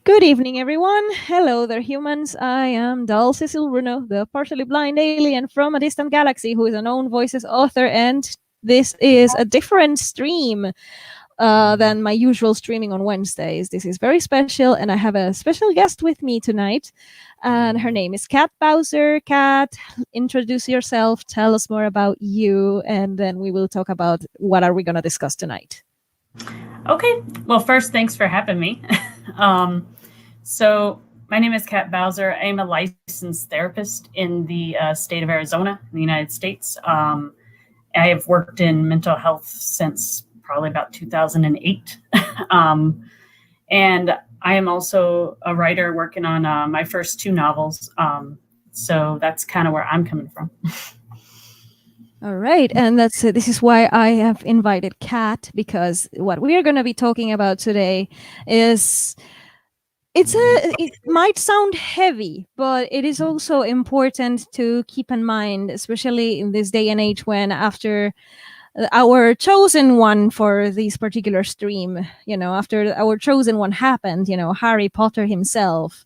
Good evening, everyone. Hello there, humans. I am Dal Cecil Bruno, the partially blind alien from a distant galaxy who is a known voices author, and this is a different stream than my usual streaming on Wednesdays. This is very special, and I have a special guest with me tonight, and her name is Kat Bowser. Kat, introduce yourself, tell us more about you, and then we will talk about what are we going to discuss tonight. Okay. Well, first, thanks for having me. So, my name is Kat Bowser. I am a licensed therapist in the state of Arizona, in the United States. I have worked in mental health since probably about 2008. And I am also a writer working on my first two novels. So, that's kind of where I'm coming from. All right, and this is why I have invited Kat, because what we are going to be talking about today is it might sound heavy, but it is also important to keep in mind, especially in this day and age when after our chosen one for this particular stream, after our chosen one happened, Harry Potter himself,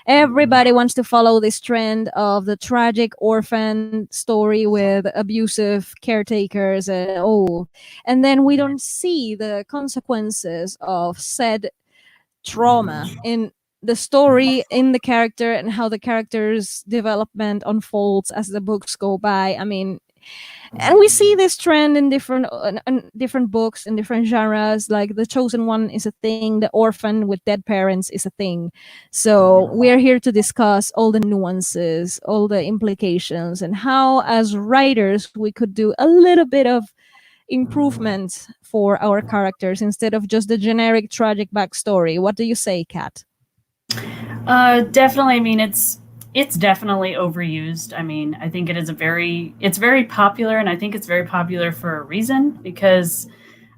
everybody wants to follow this trend of the tragic orphan story with abusive caretakers and then we don't see the consequences of said trauma in the story, in the character, and how the character's development unfolds as the books go by. And we see this trend in different books in different genres. Like The Chosen One is a thing, The Orphan with Dead Parents is a thing. So we're here to discuss all the nuances, all the implications, and how as writers we could do a little bit of improvement for our characters instead of just the generic tragic backstory. What do you say, Kat? Definitely. I mean, it's definitely overused. I mean, I think it's very popular, and I think it's very popular for a reason, because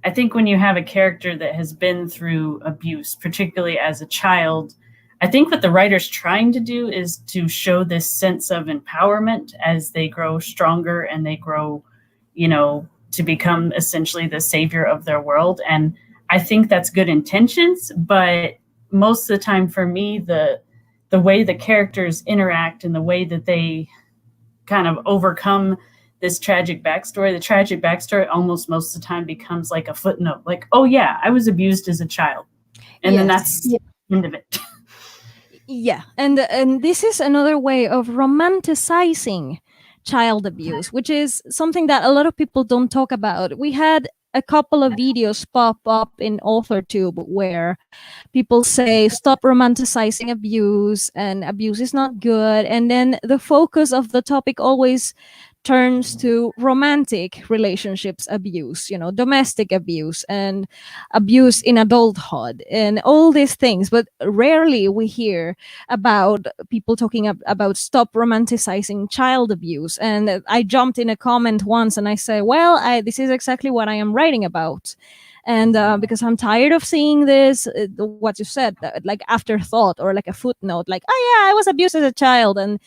I think when you have a character that has been through abuse, particularly as a child, I think what the writer's trying to do is to show this sense of empowerment as they grow stronger and they grow, to become essentially the savior of their world. And I think that's good intentions, but most of the time for me, the way the characters interact and the way that they kind of overcome this tragic backstory, the tragic backstory almost most of the time becomes like a footnote, like, oh yeah, I was abused as a child. And then that's the end of it. Yeah, and this is another way of romanticizing child abuse, which is something that a lot of people don't talk about. We had a couple of videos pop up in AuthorTube where people say stop romanticizing abuse and abuse is not good, and then the focus of the topic always turns to romantic relationships abuse, domestic abuse and abuse in adulthood and all these things, but rarely we hear about people talking about stop romanticizing child abuse. And I jumped in a comment once and I say, well, this is exactly what I am writing about. And because I'm tired of seeing this, what you said, like afterthought or like a footnote, like, oh yeah, I was abused as a child, and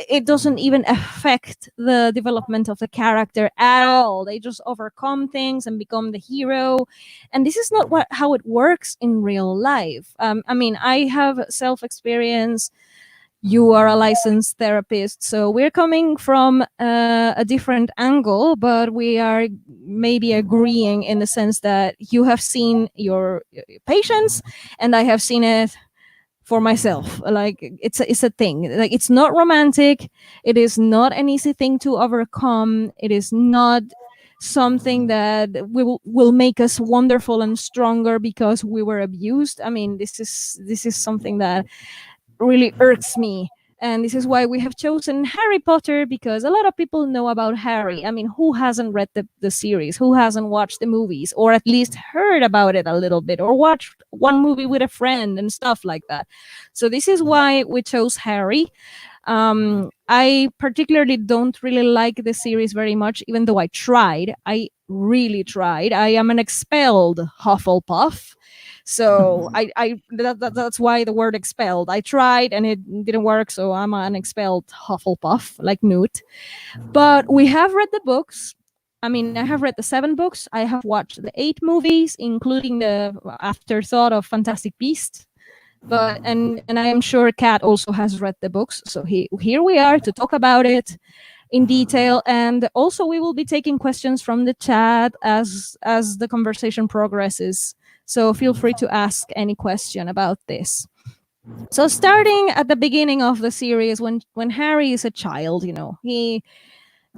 it doesn't even affect the development of the character at all. They just overcome things and become the hero, and this is not how it works in real life. I have self experience. You are a licensed therapist, so we're coming from a different angle, but we are maybe agreeing in the sense that you have seen your patients and I have seen it for myself. Like it's a thing. Like it's not romantic, it is not an easy thing to overcome, it is not something that will make us wonderful and stronger because we were abused. This is something that really irks me. And this is why we have chosen Harry Potter, because a lot of people know about Harry. Who hasn't read the series? Who hasn't watched the movies? Or at least heard about it a little bit? Or watched one movie with a friend and stuff like that. So this is why we chose Harry. I particularly don't really like the series very much, even though I tried. I really tried. I am an expelled Hufflepuff. So that's why the word expelled. I tried and it didn't work, so I'm an expelled Hufflepuff, like Newt. But we have read the books. I have read the 7 books. I have watched the 8 movies, including the afterthought of Fantastic Beasts. But and I am sure Kat also has read the books, so here we are to talk about it in detail. And also we will be taking questions from the chat as the conversation progresses, so feel free to ask any question about this. So starting at the beginning of the series, when Harry is a child,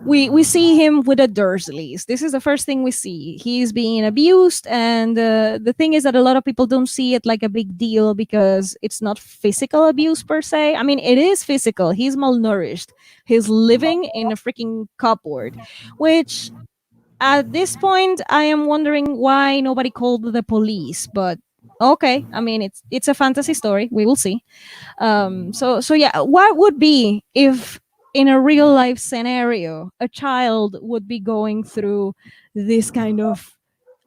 we see him with the Dursleys. This is the first thing we see. He's being abused, and the thing is that a lot of people don't see it like a big deal because it's not physical abuse per se. I mean, it is physical. He's malnourished. He's living in a freaking cupboard, which at this point I am wondering why nobody called the police. But okay, I mean, it's a fantasy story. We will see. So yeah, what would be if in a real life scenario a child would be going through this kind of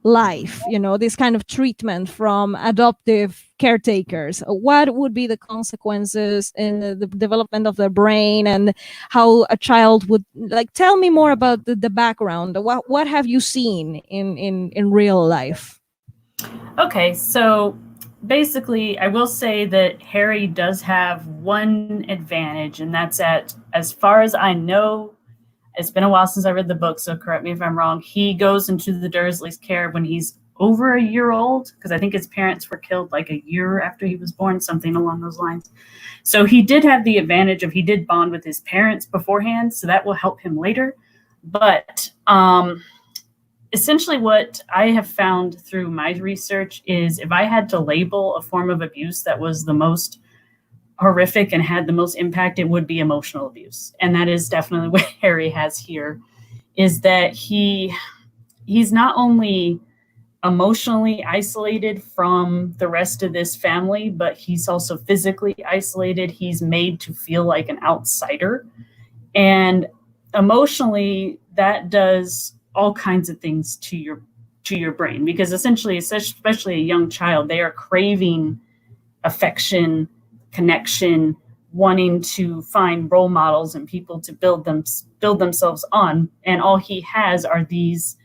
life, this kind of treatment from adoptive caretakers? What would be the consequences in the development of their brain, and how a child would, like, tell me more about the background. What have you seen in real life? Okay, so basically, I will say that Harry does have one advantage, and that's at, as far as I know, it's been a while since I read the book, so correct me if I'm wrong. He goes into the Dursleys' care when he's over a year old, because I think his parents were killed like a year after he was born, something along those lines. So he did have the advantage of he did bond with his parents beforehand, so that will help him later. But essentially what I have found through my research is if I had to label a form of abuse that was the most horrific and had the most impact, it would be emotional abuse. And that is definitely what Harry has here, is that he's not only emotionally isolated from the rest of this family, but he's also physically isolated. He's made to feel like an outsider. And emotionally, that does all kinds of things to your brain, because essentially, especially a young child, they are craving affection, connection, wanting to find role models and people to build themselves on. And all he has are these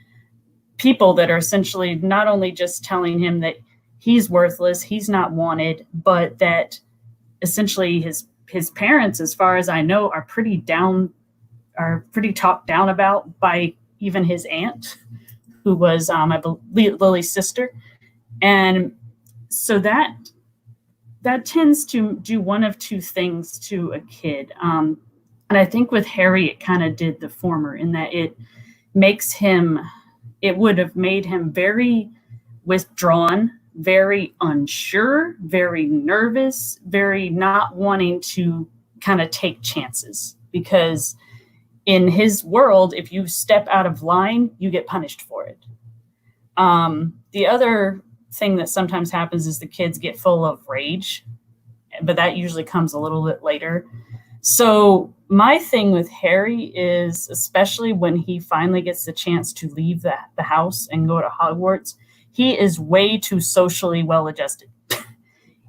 people that are essentially not only just telling him that he's worthless, he's not wanted, but that essentially his parents, as far as I know, are pretty talked down about by even his aunt, who was I believe Lily's sister. And so that tends to do one of two things to a kid. And I think with Harry, it kind of did the former, in that makes him, it would have made him very withdrawn, very unsure, very nervous, very not wanting to kind of take chances. Because in his world, if you step out of line, you get punished for it. The other thing that sometimes happens is the kids get full of rage, but that usually comes a little bit later. So my thing with Harry is, especially when he finally gets the chance to leave the house and go to Hogwarts, he is way too socially well adjusted.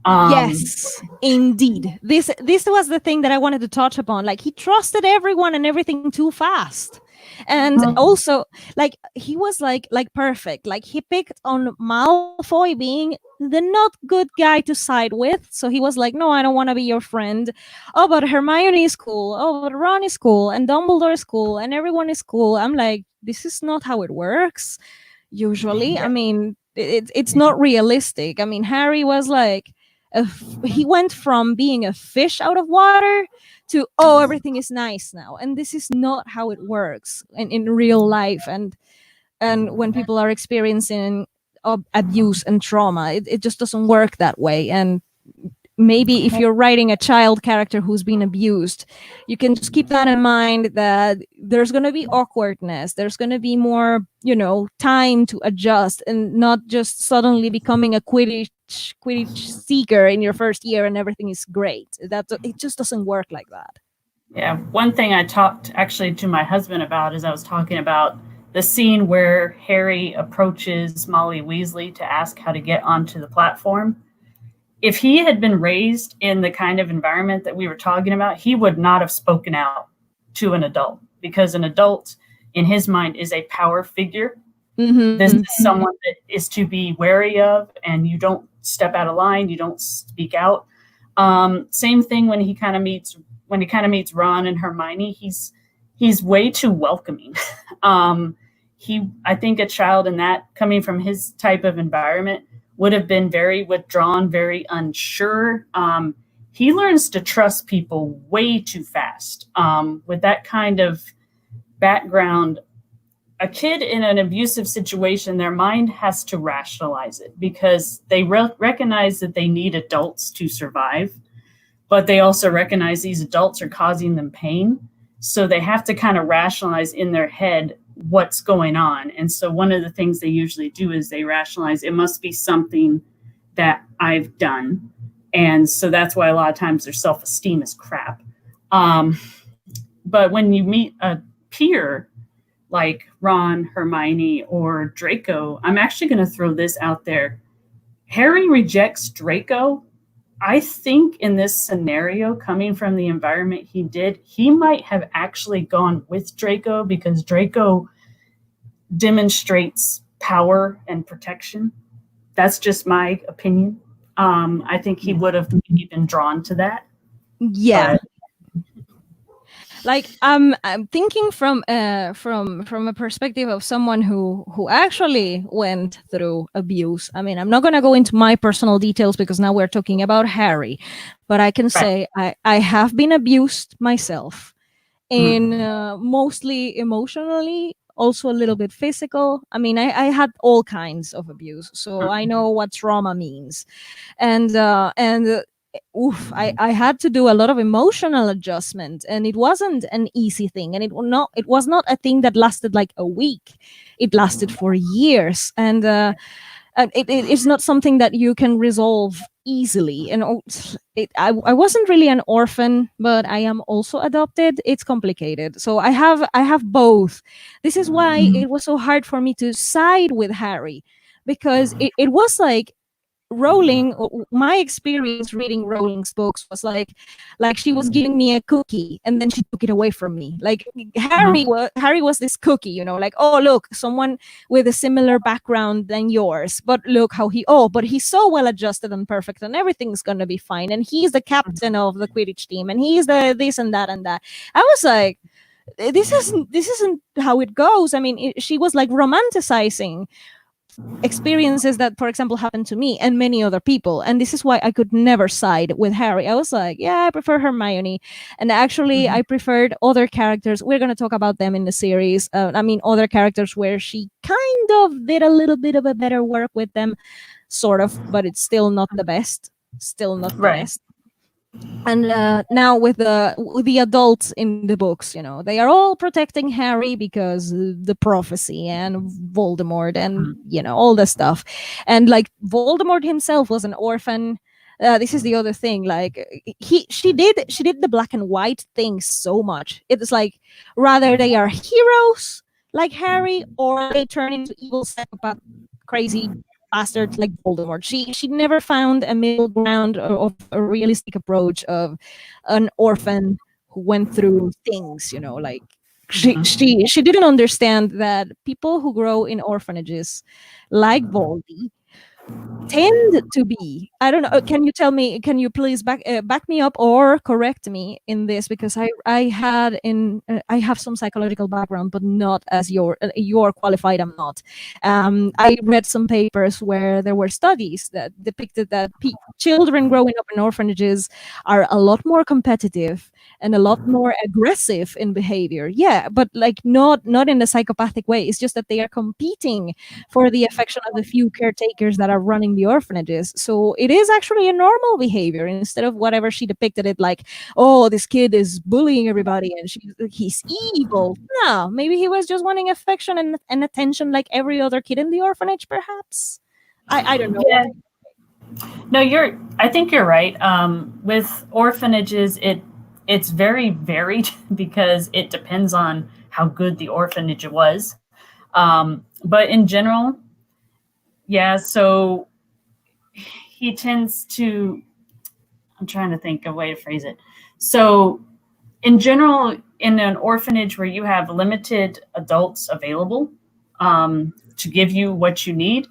Yes, indeed. This was the thing that I wanted to touch upon. Like, he trusted everyone and everything too fast. And also, like, he was like perfect. Like, he picked on Malfoy being the not good guy to side with. So he was like, no, I don't want to be your friend. Oh, but Hermione is cool. Oh, but Ron is cool, and Dumbledore is cool, and everyone is cool. I'm like, this is not how it works usually. I mean, it's not realistic. I mean, Harry was like, he went from being a fish out of water to, oh, everything is nice now, and this is not how it works in real life. And when people are experiencing abuse and trauma, it just doesn't work that way. And maybe if you're writing a child character who's been abused, you can just keep that in mind, that there's going to be awkwardness, there's going to be more, time to adjust, and not just suddenly becoming a quidditch seeker in your first year and everything is great. That it just doesn't work like that. Yeah, one thing I talked actually to my husband about is I was talking about the scene where Harry approaches Molly Weasley to ask how to get onto the platform. If he had been raised in the kind of environment that we were talking about, he would not have spoken out to an adult, because an adult in his mind is a power figure. This Mm-hmm. is someone that is to be wary of, and you don't step out of line, you don't speak out. Same thing when he kind of meets Ron and Hermione. He's way too welcoming. I think a child in that, coming from his type of environment, would have been very withdrawn, very unsure. He learns to trust people way too fast. With that kind of background, a kid in an abusive situation, their mind has to rationalize it because they recognize that they need adults to survive, but they also recognize these adults are causing them pain. So they have to kind of rationalize in their head what's going on. And so one of the things they usually do is they rationalize it must be something that I've done. And so that's why a lot of times their self esteem is crap. Um, but when you meet a peer like Ron, Hermione, or Draco, I'm actually going to throw this out there. Harry rejects Draco. I think in this scenario, coming from the environment he did, he might have actually gone with Draco because Draco demonstrates power and protection. That's just my opinion. I think he would have maybe been drawn to that. Yeah. But Like I'm thinking from a perspective of someone who actually went through abuse. I mean, I'm not going to go into my personal details because now we're talking about Harry, but I can right. say I have been abused myself, in Mm. mostly emotionally, also a little bit physical. I mean, I had all kinds of abuse, so I know what trauma means. And oof, I had to do a lot of emotional adjustment, and it wasn't an easy thing, and it was not a thing that lasted like a week. It lasted for years, and it's not something that you can resolve easily. And I wasn't really an orphan, but I am also adopted. It's complicated, so I have both. This is why it was so hard for me to side with Harry, because it was like Rowling, my experience reading Rowling's books was like she was giving me a cookie and then she took it away from me. Like Harry was this cookie, like, oh look, someone with a similar background than yours, but look how but he's so well adjusted and perfect and everything's gonna be fine, and he's the captain of the Quidditch team and he's the this and that and that. I was like, this isn't how it goes. I mean, she was like romanticizing experiences that, for example, happened to me and many other people. And this is why I could never side with Harry. I was like, yeah, I prefer Hermione. And actually, I preferred other characters. We're going to talk about them in the series. I mean, other characters where she kind of did a little bit of a better work with them, sort of, but it's still not the best. Still not the Right. best. And now with the adults in the books, they are all protecting Harry because the prophecy and Voldemort and all the stuff. And like Voldemort himself was an orphan. This is the other thing. Like she did the black and white thing so much. It's like rather they are heroes like Harry, or they turn into evil psychopath, crazy bastards like Voldemort. She never found a middle ground of a realistic approach of an orphan who went through things. Like she didn't understand that people who grow in orphanages, like Voldy, tend to be, I don't know, can you tell me, can you please back me up or correct me in this, because I have some psychological background, but not as you're qualified. I'm not. I read some papers where there were studies that depicted that children growing up in orphanages are a lot more competitive and a lot more aggressive in behavior. Yeah, but like not in a psychopathic way. It's just that they are competing for the affection of the few caretakers that are running the orphanages. So it is actually a normal behavior instead of whatever she depicted it like, oh, this kid is bullying everybody and he's evil. No, maybe he was just wanting affection and attention like every other kid in the orphanage, perhaps. I don't know what. Yeah. No, I think you're right. With orphanages, it's very varied because it depends on how good the orphanage was. But in general, yeah. So he tends to. I'm trying to think of a way to phrase it. So in general, in an orphanage where you have limited adults available to give you what you need,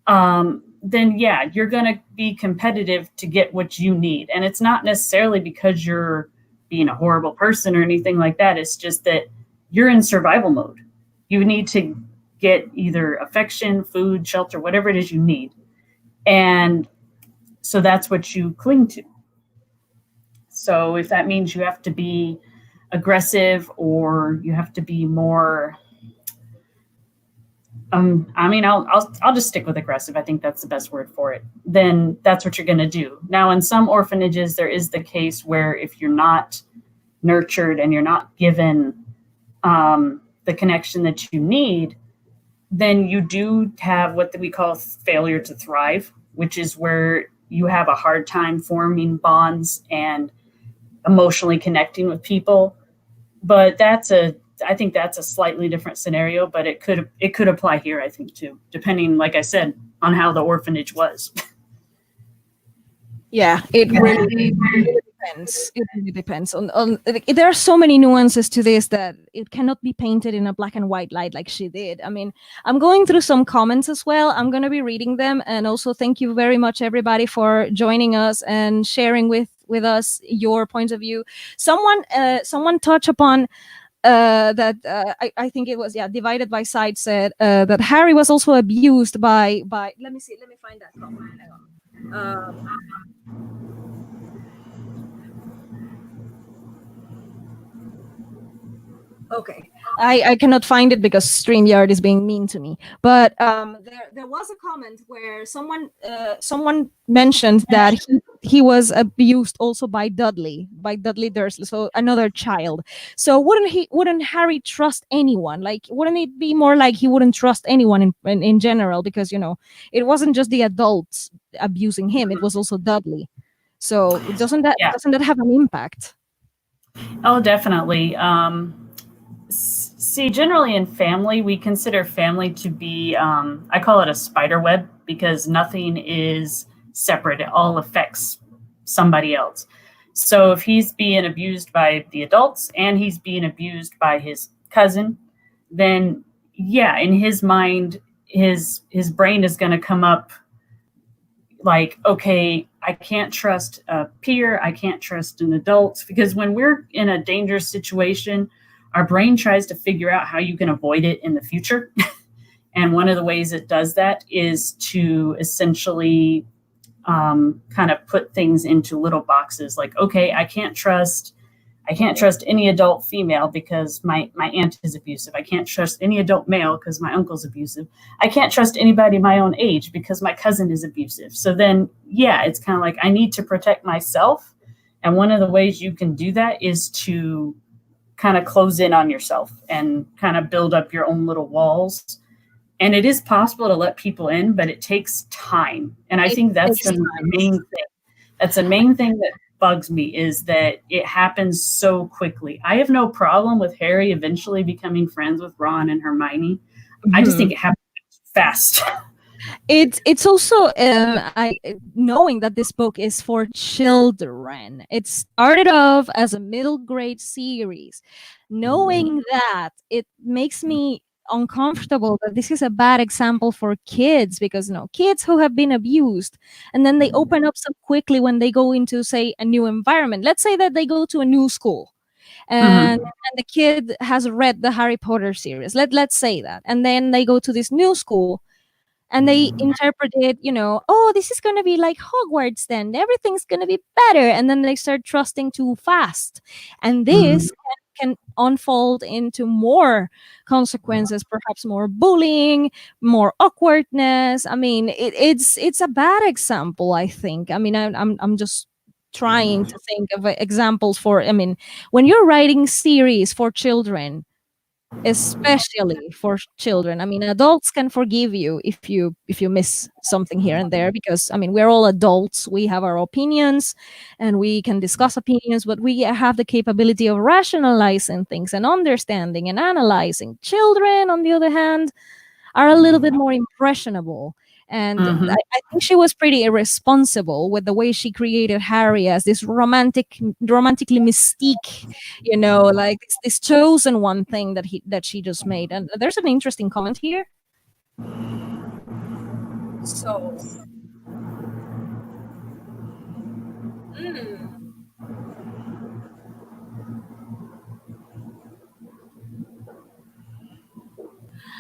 then yeah, you're going to be competitive to get what you need. And it's not necessarily because you're being a horrible person or anything like that. It's just that you're in survival mode. You need to get either affection, food, shelter, whatever it is you need. And so that's what you cling to. So if that means you have to be aggressive or you have to be more, I mean, I'll just stick with aggressive. I think that's the best word for it. Then that's what you're going to do. Now, in some orphanages, there is the case where if you're not nurtured and you're not given the connection that you need, then you do have what we call failure to thrive, which is where you have a hard time forming bonds and emotionally connecting with people. But I think that's a slightly different scenario, but it could apply here, I think, too, depending, like I said, on how the orphanage was. Yeah, it really depends. It really depends on there are so many nuances to this that it cannot be painted in a black and white light like she did. I mean, I'm going through some comments as well. I'm going to be reading them, and also thank you very much everybody for joining us and sharing with us your points of view. Someone touched upon that I think it was, yeah, Divided by Side said that Harry was also abused by let me find that comment. Hang on. Okay, I cannot find it because StreamYard is being mean to me. But there was a comment where someone mentioned that he was abused also by Dudley Dursley, so another child. So wouldn't Harry trust anyone? Like, wouldn't it be more like he wouldn't trust anyone in general? Because it wasn't just the adults abusing him; it was also Dudley. So Yeah. doesn't that have an impact? Oh, definitely. See, generally in family, we consider family to be, I call it a spider web because nothing is separate. It all affects somebody else. So if he's being abused by the adults and he's being abused by his cousin, then yeah, in his mind, his brain is going to come up like, okay, I can't trust a peer, I can't trust an adult, because when we're in a dangerous situation, our brain tries to figure out how you can avoid it in the future. And one of the ways it does that is to essentially kind of put things into little boxes. Like, okay, I can't trust any adult female because my aunt is abusive. I can't trust any adult male because my uncle's abusive. I can't trust anybody my own age because my cousin is abusive. So then, yeah, it's kind of like I need to protect myself. And one of the ways you can do that is to kind of close in on yourself and kind of build up your own little walls. And it is possible to let people in, but it takes time. And I think that's the main thing. That's the main thing that bugs me, is that it happens so quickly. I have no problem with Harry eventually becoming friends with Ron and Hermione. I just think it happens fast. It's also I knowing that this book is for children. It started off as a middle grade series. Knowing that, it makes me uncomfortable that this is a bad example for kids, because kids who have been abused and then they open up so quickly when they go into, say, a new environment. Let's say that they go to a new school and the kid has read the Harry Potter series. Let's say that, and then they go to this new school and they interpret it, oh, this is going to be like Hogwarts, then everything's going to be better, and then they start trusting too fast, and this can unfold into more consequences, perhaps more bullying, more awkwardness. I mean, it's a bad example, I think. I mean, I'm just trying to think of examples for, I mean, when you're writing series for children, especially for children, I mean, adults can forgive you if you miss something here and there, because I mean, we're all adults, we have our opinions and we can discuss opinions, but we have the capability of rationalizing things and understanding and analyzing. Children, on the other hand, are a little bit more impressionable. And I think she was pretty irresponsible with the way she created Harry as this romantically mystique, like this chosen one thing that she just made. And there's an interesting comment here. So, mm,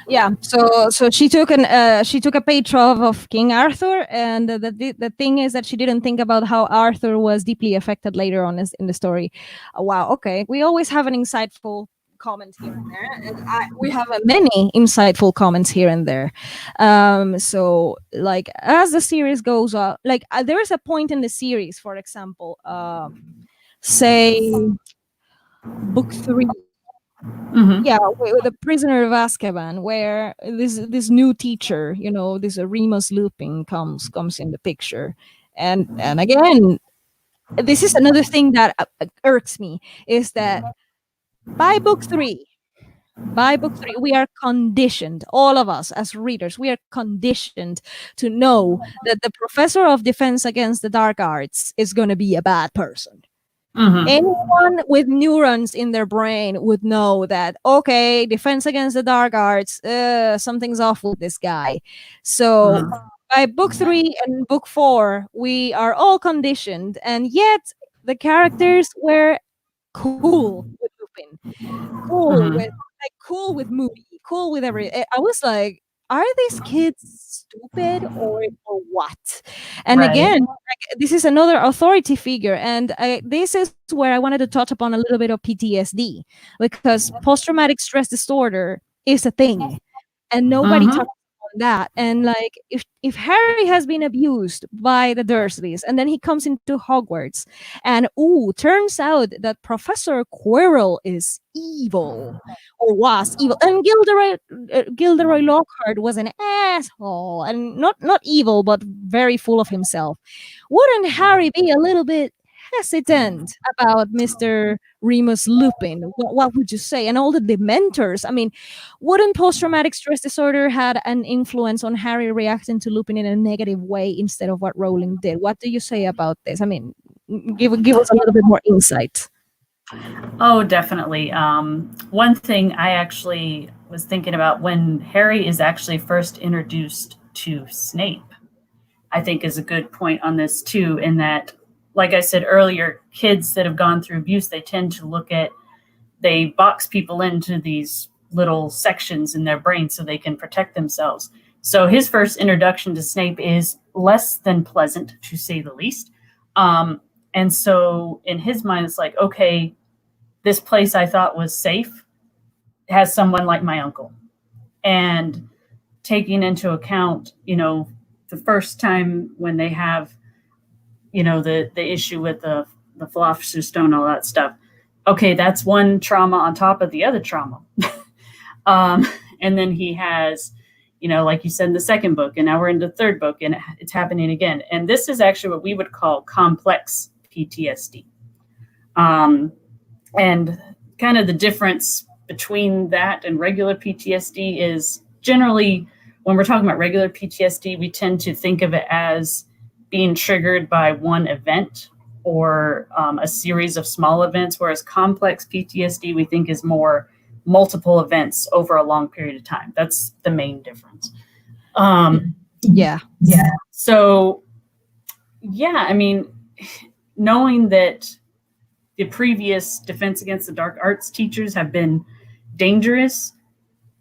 yeah. So she took a page of King Arthur, and the thing is that she didn't think about how Arthur was deeply affected later on in the story. Wow. Okay. We always have an insightful comment here and there, and we have many insightful comments here and there. So like as the series goes on, like there is a point in the series, for example, say book 3. Mm-hmm. Yeah, with the Prisoner of Azkaban, where this new teacher, this Remus Lupin comes in the picture, and again, this is another thing that irks me, is that by book 3, we are conditioned, all of us as readers, we are conditioned to know that the professor of defense against the dark arts is going to be a bad person. Mm-hmm. Anyone with neurons in their brain would know that, okay, defense against the dark arts, something's off with this guy. So Mm-hmm. by book 3 and book 4, we are all conditioned, and yet the characters were cool with Lupin, cool with Mm-hmm. cool with movie, cool with I was like, are these kids stupid or what? And Right. again, like, this is another authority figure, and this is where I wanted to touch upon a little bit of PTSD, because post-traumatic stress disorder is a thing, and nobody Mm-hmm. talks about that. And like, if Harry has been abused by the Dursleys, and then he comes into Hogwarts, and turns out that Professor Quirrell is evil, or was evil, and Gilderoy Lockhart was an asshole, and not evil, but very full of himself. Wouldn't Harry be a little bit hesitant about Mr. Remus Lupin? What would you say? And all the Dementors. I mean, wouldn't post-traumatic stress disorder had an influence on Harry reacting to Lupin in a negative way instead of what Rowling did? What do you say about this? I mean, give us a little bit more insight. Oh, definitely. One thing I actually was thinking about when Harry is actually first introduced to Snape, I think is a good point on this too, in that, like I said earlier, kids that have gone through abuse, they tend to they box people into these little sections in their brain so they can protect themselves. So his first introduction to Snape is less than pleasant, to say the least. And so in his mind, it's like, okay, this place I thought was safe has someone like my uncle. And taking into account, the first time when they have, the issue with the philosopher's stone, all that stuff. Okay, that's one trauma on top of the other trauma. um, and then he has, like you said in the second book, and now we're in the third book, and it's happening again. And this is actually what we would call complex PTSD. Um, and kind of the difference between that and regular PTSD is generally when we're talking about regular PTSD, we tend to think of it as being triggered by one event or a series of small events, whereas complex PTSD we think is more multiple events over a long period of time. That's the main difference. Um, Yeah. yeah. So, yeah, I mean, knowing that the previous Defense Against the Dark Arts teachers have been dangerous,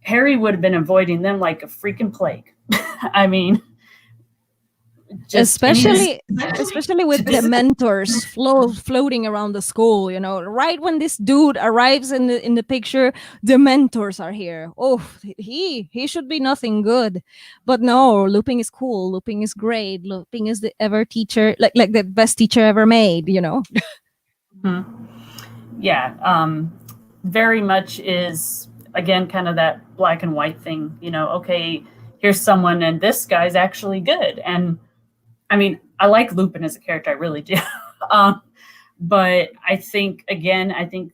Harry would have been avoiding them like a freaking plague. I mean, just any. Especially with the mentors floating around the school, right when this dude arrives in the picture, the mentors are here. Oh, he should be nothing good, but no, Lupin is cool, Lupin is great, Lupin is the ever teacher, like the best teacher ever made. Mhm. Yeah, very much is again kind of that black and white thing. Okay, here's someone, and this guy's actually good. And I mean, I like Lupin as a character, I really do. um, but I think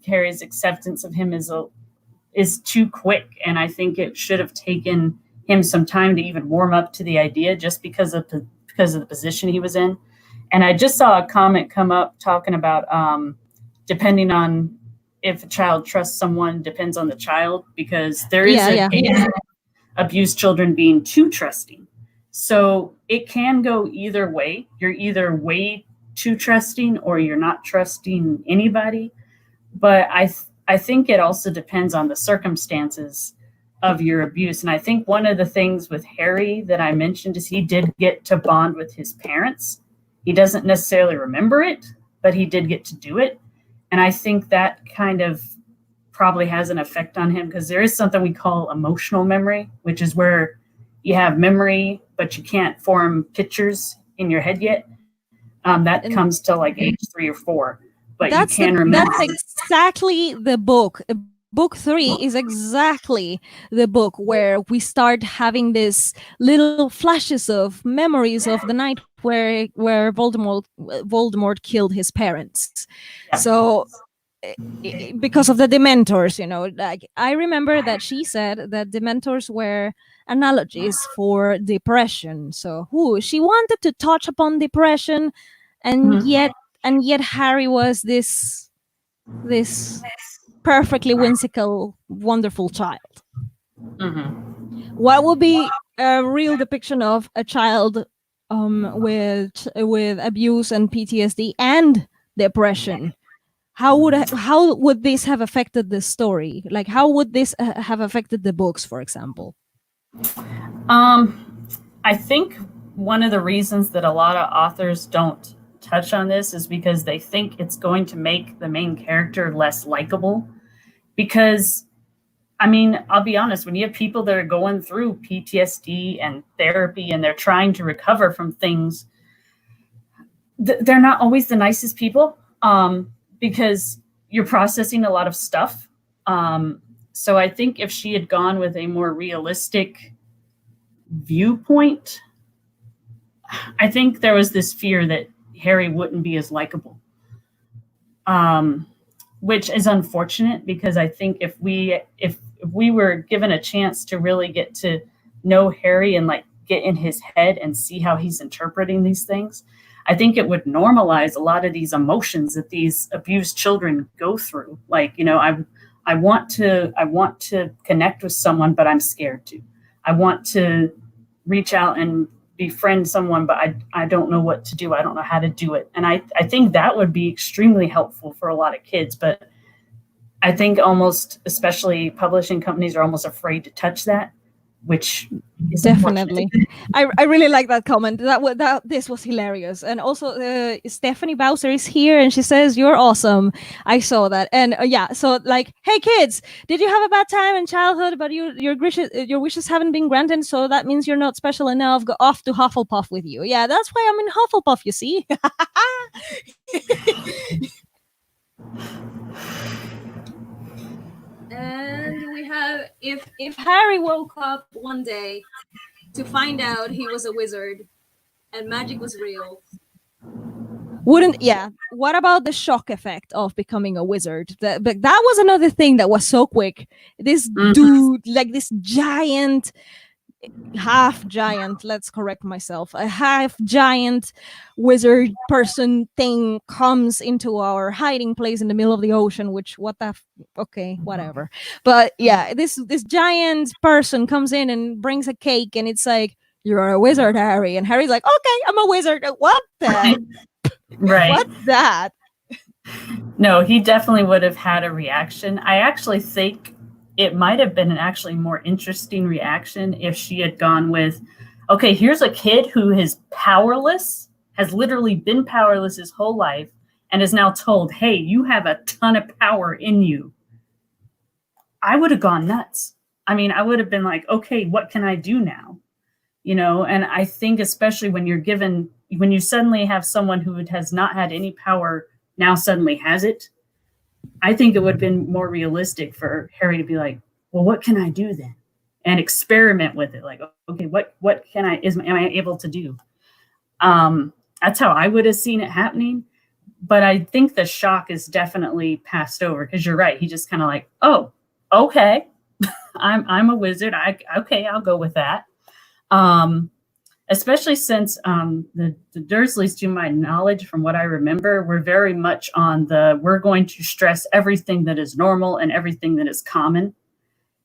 Harry's acceptance of him is too quick, and I think it should have taken him some time to even warm up to the idea, just because of the position he was in. And I just saw a comment come up talking about depending on if a child trusts someone depends on the child, because there is Yeah, a yeah. abused children being too trusting. So it can go either way. You're either way too trusting or you're not trusting anybody. But I think it also depends on the circumstances of your abuse. And I think one of the things with Harry that I mentioned is he did get to bond with his parents. He doesn't necessarily remember it, but he did get to do it. And I think that kind of probably has an effect on him because there is something we call emotional memory, which is where you have memory, but you can't form pictures in your head yet. That And comes to like age 3 or 4, but you that's can the remember. that's exactly the book. Book 3 is exactly the book where we start having this little flashes of memories of the night where Voldemort killed his parents. Yeah. So because of the Dementors, like I remember that she said that Dementors were analogies for depression. So she wanted to touch upon depression, and Mhm. yet Harry was this perfectly whimsical, wonderful child. Mhm. What would be a real depiction of a child with abuse and PTSD and depression? How would this have affected the story? Like, how would this have affected the books, for example? I think one of the reasons that a lot of authors don't touch on this is because they think it's going to make the main character less likable. Because, I mean, I'll be honest, when you have people that are going through PTSD and therapy and they're trying to recover from things, they're not always the nicest people because you're processing a lot of stuff. So I think if she had gone with a more realistic viewpoint, I think there was this fear that Harry wouldn't be as likable, um, which is unfortunate because I think if we were given a chance to really get to know Harry and like get in his head and see how he's interpreting these things, I think it would normalize a lot of these emotions that these abused children go through. Like, I want to connect with someone, but I'm scared to. I want to reach out and befriend someone, but I don't know what to do. I don't know how to do it. And I think that would be extremely helpful for a lot of kids. But I think almost, especially publishing companies, are almost afraid to touch that, which is unfortunate. Definitely. I really like that comment. This was hilarious. And also, Stephanie Bowser is here and she says, "You're awesome." I saw that. And yeah, so like, hey kids, did you have a bad time in childhood, but your wishes haven't been granted, so that means you're not special enough. Go off to Hufflepuff with you. Yeah, that's why I'm in Hufflepuff, you see. And we have, if Harry woke up one day to find out he was a wizard and magic was real, wouldn't yeah what about the shock effect of becoming a wizard? But that was another thing that was so quick. This Mhm. dude, like this giant, half giant, let's correct myself, a half giant wizard person thing comes into our hiding place in the middle of the ocean, which okay, whatever. But yeah, this giant person comes in and brings a cake, and it's like, "You're a wizard, Harry." And Harry's like, "Okay, I'm a wizard." What the Right. what's that? No, he definitely would have had a reaction. I actually think it might have been an actually more interesting reaction if she had gone with, okay, here's a kid who is powerless, has literally been powerless his whole life, and is now told, hey, you have a ton of power in you. I would have gone nuts. I mean, I would have been like, okay, what can I do now? And I think especially when you suddenly have someone who has not had any power now suddenly has it, I think it would have been more realistic for Harry to be like, well, what can I do then? And experiment with it. Like, okay, what am I able to do? That's how I would have seen it happening. But I think the shock is definitely passed over because you're right. He just kind of like, oh, okay, I'm a wizard. Okay, I'll go with that. Um, Especially since the Dursleys, to my knowledge, from what I remember, were very much on we're going to stress everything that is normal and everything that is common.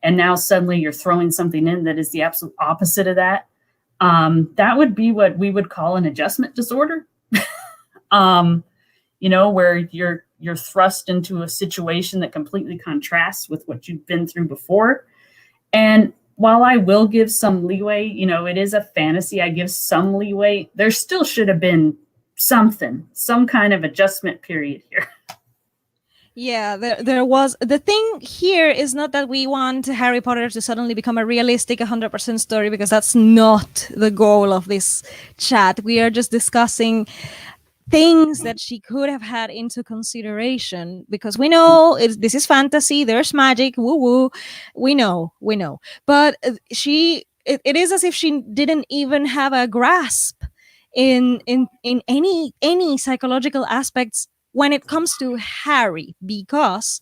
and now suddenly you're throwing something in that is the absolute opposite of that. That would be what we would call an adjustment disorder. um, where you're thrust into a situation that completely contrasts with what you've been through before. And while I will give some leeway, it is a fantasy, I give some leeway, there still should have been some kind of adjustment period here. Yeah, there was. The thing here is not that we want Harry Potter to suddenly become a realistic 100% story, because that's not the goal of this chat. We are just discussing things that she could have had into consideration, because we know this is fantasy, there's magic, woo woo. We know. But it is as if she didn't even have a grasp in any psychological aspects when it comes to Harry, because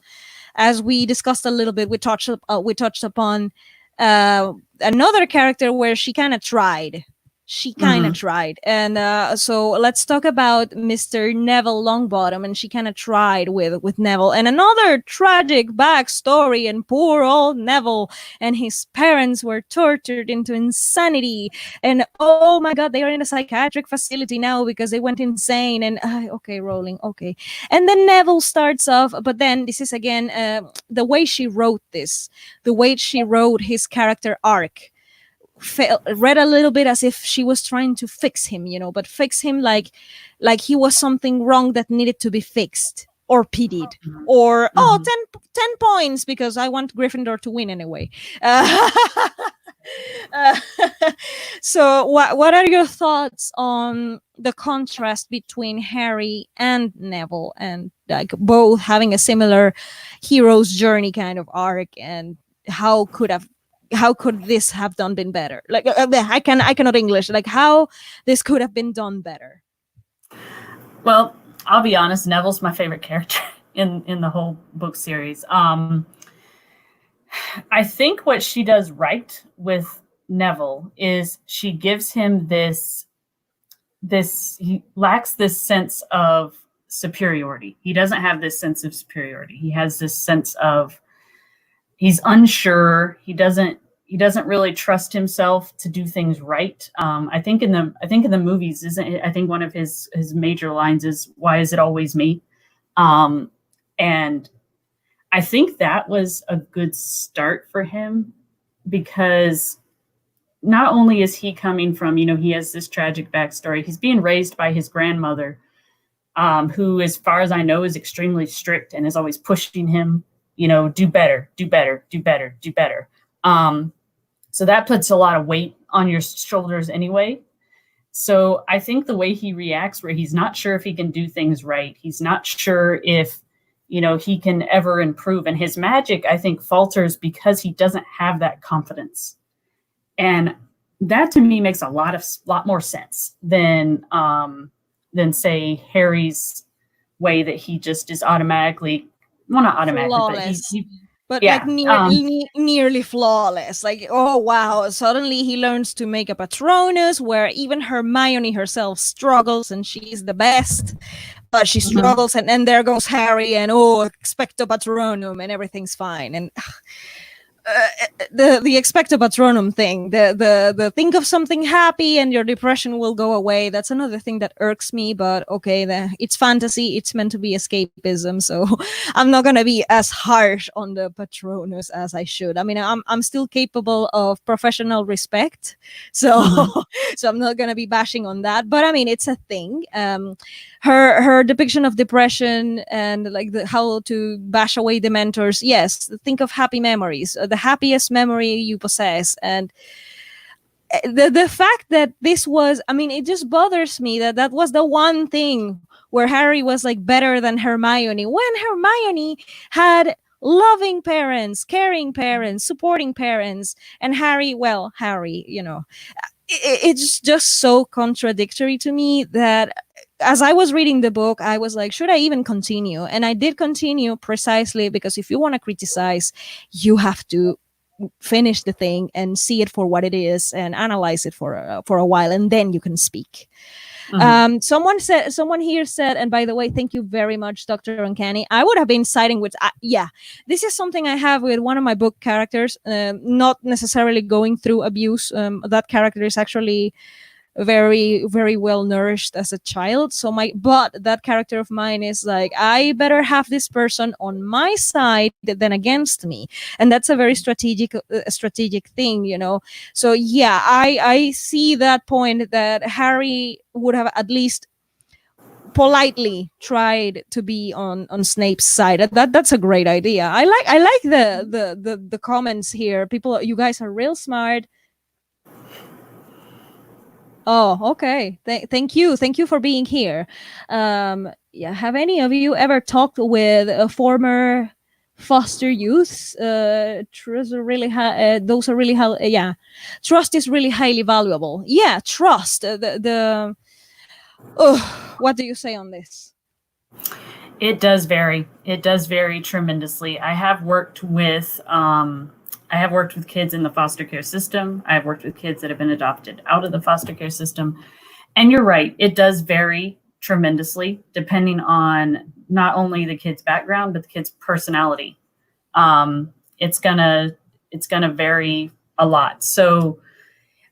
as we discussed a little bit, we touched upon another character where she kind of tried. She kind of Mm-hmm. tried, and so let's talk about Mr. Neville Longbottom. And she kind of tried with Neville, and another tragic backstory. And poor old Neville and his parents were tortured into insanity. And oh my God, they are in a psychiatric facility now because they went insane. And okay, Rowling, okay. And then Neville starts off, but then this is again the way she wrote this, the way she wrote his character arc, read a little bit as if she was trying to fix him, but fix him like he was something wrong that needed to be fixed or pitied, or Mm-hmm. 10 points because I want Gryffindor to win anyway. uh, uh, so what are your thoughts on the contrast between Harry and Neville, and like both having a similar hero's journey kind of arc, and how could this have done been better? Like I cannot English. Like how this could have been done better. Well, I'll be honest, Neville's my favorite character in the whole book series. I think what she does right with Neville is she gives him this he lacks this sense of superiority. He doesn't have this sense of superiority. He has this sense of he's unsure. He doesn't really trust himself to do things right. I think in the movies, isn't it, I think one of his major lines is, "Why is it always me?" Um, and I think that was a good start for him, because not only is he coming from, he has this tragic backstory. He's being raised by his grandmother, who, as far as I know, is extremely strict and is always pushing him, do better, do better, do better, do better. So that puts a lot of weight on your shoulders anyway. So I think the way he reacts, where he's not sure if he can do things right, he's not sure if, he can ever improve. And his magic, I think, falters because he doesn't have that confidence. And that to me makes a lot more sense than say Harry's way, that he just is automatically, well, not automatically, but Flawless. he But like yeah. nearly flawless. Like, oh wow, suddenly he learns to make a Patronus, where even Hermione herself struggles and she's the best, but she Mhm. struggles. And there goes Harry, and oh, expecto Patronum, and everything's fine. And the expecto Patronum thing, the think of something happy and your depression will go away. That's another thing that irks me. But okay, it's fantasy. It's meant to be escapism, so I'm not gonna be as harsh on the Patronus as I should. I mean, I'm still capable of professional respect, so Mhm. so I'm not gonna be bashing on that. But I mean, it's a thing. Her depiction of depression and like how to bash away the mentors. Yes, think of happy memories, the happiest memory you possess. And the fact that this was, I mean, it just bothers me that was the one thing where Harry was like better than Hermione, when Hermione had loving parents, caring parents, supporting parents. And Harry, well, Harry, it's just so contradictory to me that as I was reading the book, I was like, should I even continue? And I did continue, precisely because if you want to criticize, you have to finish the thing and see it for what it is and analyze it for a while, and then you can speak. Mhm. Someone here said, and by the way, thank you very much, Dr. Uncanny. I would have been siding with, yeah, this is something I have with one of my book characters, not necessarily going through abuse. That character is actually very very well nourished as a child, so my but that character of mine is like, I better have this person on my side than against me, and that's a very strategic thing, you know. So yeah, I see that point, that Harry would have at least politely tried to be on Snape's side. That's a great idea. I like the comments here. People, you guys are real smart. Oh, okay. Thank you for being here. Yeah, have any of you ever talked with a former foster youths? Trust are really those are really yeah. Trust is really highly valuable. Yeah, trust. The oh, what do you say on this? It does vary. It does vary tremendously. I have worked with kids in the foster care system. I have worked with kids that have been adopted out of the foster care system. And you're right, it does vary tremendously depending on not only the kid's background, but the kid's personality. Um, it's gonna it's gonna vary a lot. So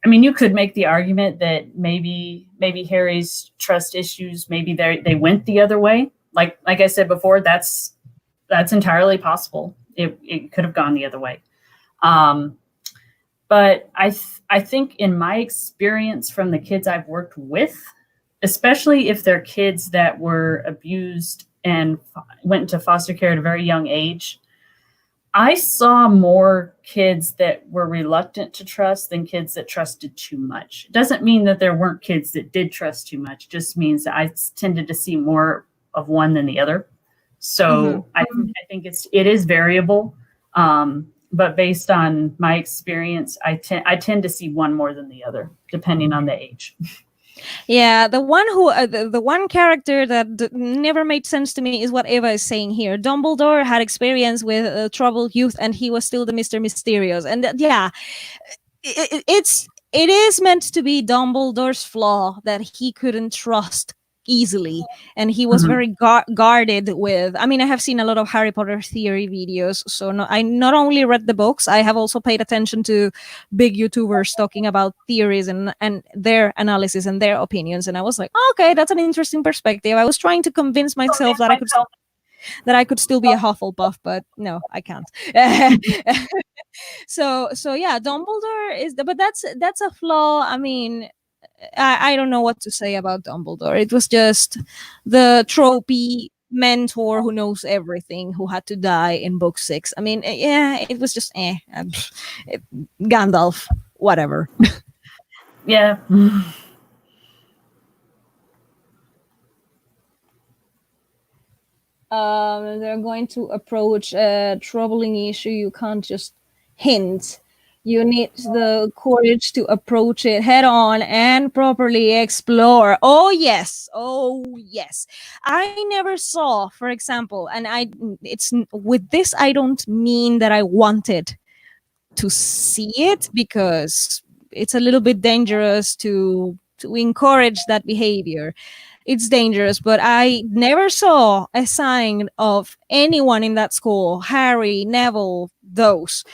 I mean, you could make the argument that maybe Harry's trust issues, maybe they went the other way. Like I said before, that's entirely possible. It could have gone the other way. Um, but I think in my experience from the kids I've worked with, especially if they're kids that were abused and went into foster care at a very young age, I saw more kids that were reluctant to trust than kids that trusted too much. It doesn't mean that there weren't kids that did trust too much. It just means that I tended to see more of one than the other. Mm-hmm. So I think it is variable, but based on my experience, I tend to see one more than the other, depending on the age. Yeah, the one who the one character that never made sense to me is what Eva is saying here. Dumbledore had experience with troubled youth, and he was still the Mister Mysterious. And yeah, it is meant to be Dumbledore's flaw that he couldn't trust easily, and he was Mhm. very guarded with. I mean, I have seen a lot of Harry Potter theory videos, so no, I not only read the books, I have also paid attention to big YouTubers talking about theories and their analysis and their opinions, and I was like, oh, okay, that's an interesting perspective. I was trying to convince myself that I could still be a Hufflepuff, but no, I can't. So yeah, Dumbledore is but that's a flaw. I mean, I don't know what to say about Dumbledore. It was just the tropey mentor who knows everything who had to die in book 6. I mean, yeah, it was just it, Gandalf, whatever. Yeah. They're going to approach a troubling issue. You can't just hint. You need the courage to approach it head on and properly explore. Oh yes, oh yes. I never saw, for example, and it's with this. I don't mean that I wanted to see it, because it's a little bit dangerous to encourage that behavior. It's dangerous, but I never saw a sign of anyone in that school, Harry, Neville, those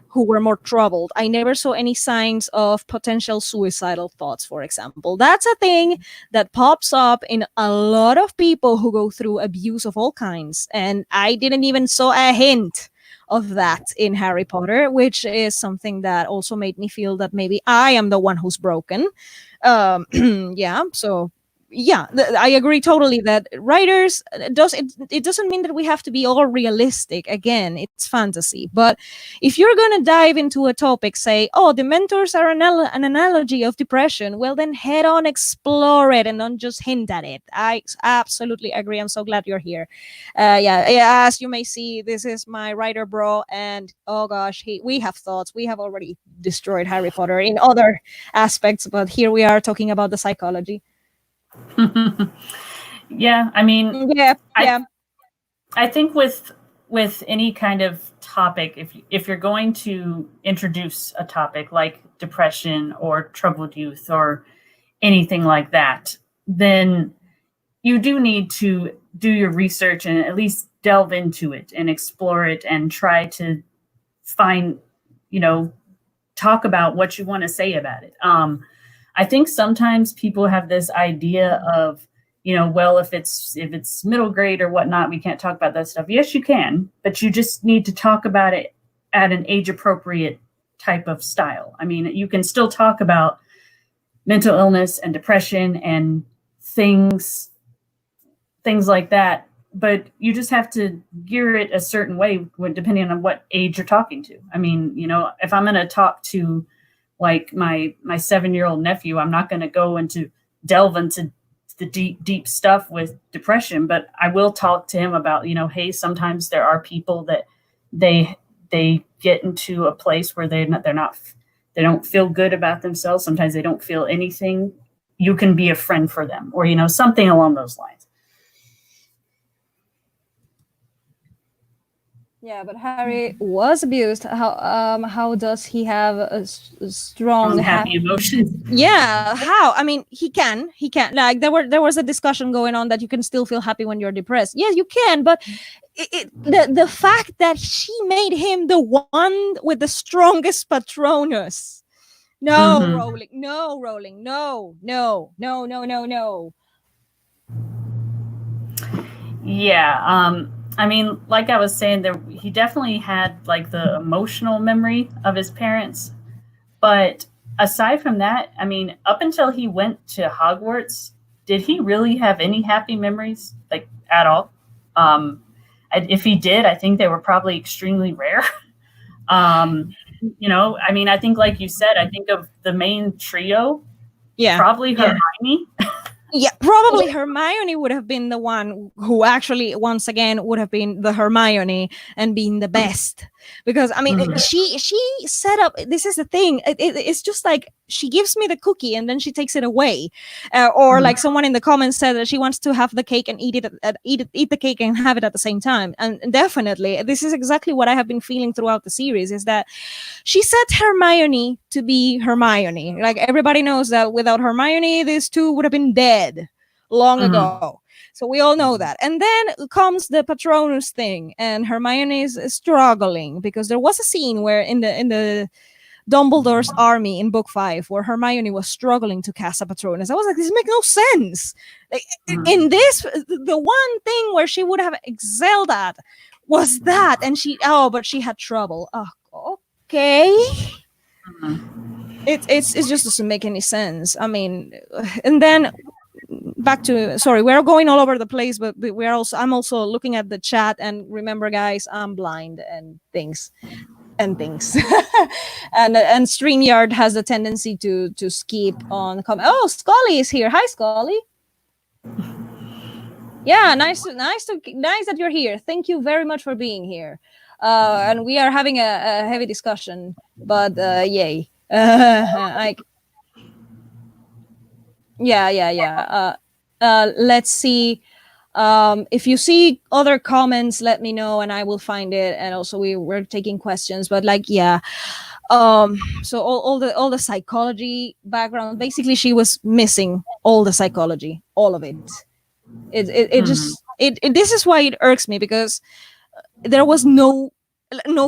who were more troubled. I never saw any signs of potential suicidal thoughts, for example. That's a thing that pops up in a lot of people who go through abuse of all kinds. And I didn't even saw a hint of that in Harry Potter, which is something that also made me feel that maybe I am the one who's broken. Yeah, so yeah, I agree totally that writers it doesn't mean that we have to be all realistic. Again, it's fantasy, but if you're going to dive into a topic, say, oh, the mentors are an analogy of depression, well then head on, explore it, and don't just hint at it. I absolutely agree. I'm so glad you're here. Yeah, as you may see, this is my writer bro, and oh gosh, we have thoughts. We have already destroyed Harry Potter in other aspects, but here we are talking about the psychology. Yeah, I mean, Yeah, I yeah. I think with any kind of topic, if you're going to introduce a topic like depression or troubled youth or anything like that, then you do need to do your research and at least delve into it and explore it and try to find, you know, talk about what you want to say about it. I think sometimes people have this idea of, you know, well, if it's middle grade or whatnot, we can't talk about that stuff. Yes, you can, but you just need to talk about it at an age appropriate type of style. I mean, you can still talk about mental illness and depression and things things like that, but you just have to gear it a certain way depending on what age you're talking to. I mean, you know, if I'm going to talk to like my 7-year-old nephew, I'm not going to go into delve into the deep stuff with depression, but I will talk to him about, you know, hey, sometimes there are people that they they get into a place where they don't feel good about themselves. Sometimes they don't feel anything. You can be a friend for them, or, you know, something along those lines. Yeah, but Harry was abused. How does he have a strong Happy emotions. Yeah, how? I mean, he can. Like there was a discussion going on that you can still feel happy when you're depressed. Yes, you can, but the fact that she made him the one with the strongest Patronus. No, Mhm. Rowling. No, Rowling. No, no, no, no, no, no. Yeah. I mean, like I was saying, there he definitely had like the emotional memory of his parents, but aside from that, I mean, up until he went to Hogwarts, did he really have any happy memories, like at all? Um, if he did, I think they were probably extremely rare. You know, I mean, I think, like you said, I think of the main trio, Yeah. probably Hermione. Yeah, probably Hermione would have been the one who actually, once again, would have been the Hermione and been the best. Because I mean, Mhm. she set up. This is the thing. It's just like she gives me the cookie and then she takes it away, or Mhm. like someone in the comments said that she wants to have the cake and eat the cake and have it at the same time. And definitely, this is exactly what I have been feeling throughout the series. Is that she set Hermione to be Hermione. Like everybody knows that without Hermione, these two would have been dead long Mhm. ago. So we all know that. And then comes the Patronus thing, and Hermione is struggling because there was a scene where in the Dumbledore's army in book 5 where Hermione was struggling to cast a Patronus. I was like, this makes no sense. Like, Mhm. in this, the one thing where she would have excelled at was that, and but she had trouble. Oh, okay. It just doesn't make any sense. I mean, and then back to, sorry, we're going all over the place, but I'm also looking at the chat, and remember, guys, I'm blind and things. And StreamYard has a tendency to skip on oh, Scully is here. Hi, Scully. Yeah, nice that you're here. Thank you very much for being here. And we are having a heavy discussion, but yay. Like, yeah. Let's see. If you see other comments, let me know and I will find it. And also, we're taking questions, but like, yeah. So all the psychology background, basically, she was missing all the psychology, all of it. It Mhm. just this is why it irks me, because there was no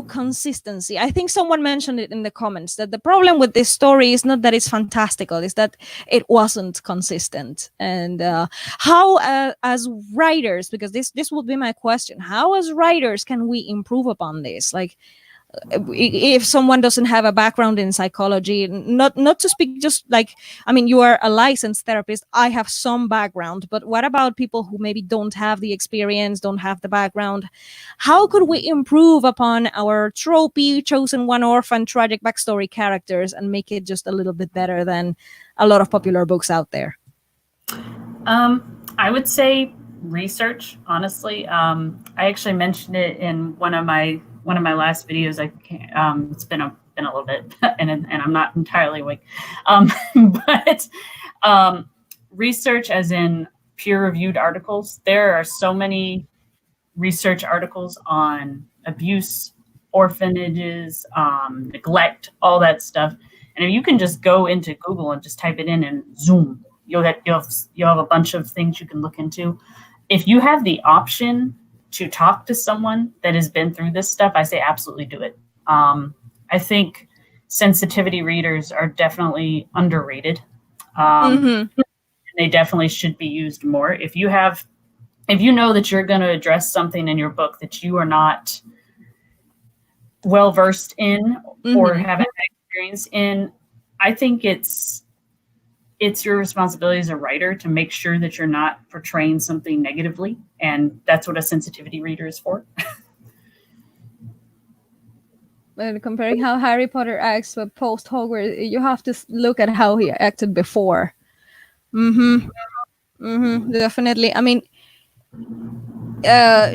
consistency. I think someone mentioned it in the comments that the problem with this story is not that it's fantastical, is that it wasn't consistent. And how, as writers, because this would be my question, how as writers can we improve upon this? Like, if someone doesn't have a background in psychology, not to speak, just like, I mean, you are a licensed therapist, I have some background, but what about people who maybe don't have the experience, don't have the background? How could we improve upon our tropey chosen one orphan tragic backstory characters and make it just a little bit better than a lot of popular books out there? I would say research. Honestly, I actually mentioned it in one of my last videos. I can't, it's been a little bit, and I'm not entirely awake. Um, but research, as in peer-reviewed articles. There are so many research articles on abuse, orphanages, neglect, all that stuff. And if you can just go into Google and just type it in and zoom, you'll have a bunch of things you can look into. If you have the option to talk to someone that has been through this stuff, I say absolutely do it. I think sensitivity readers are definitely underrated. Um, Mm-hmm. they definitely should be used more. If you know that you're going to address something in your book that you are not well versed in or Mm-hmm. haven't had experience in, I think it's your responsibility as a writer to make sure that you're not portraying something negatively, and that's what a sensitivity reader is for. And comparing how Harry Potter acts with post Hogwarts, you have to look at how he acted before. Mm-hmm. Mm-hmm. Definitely. I mean,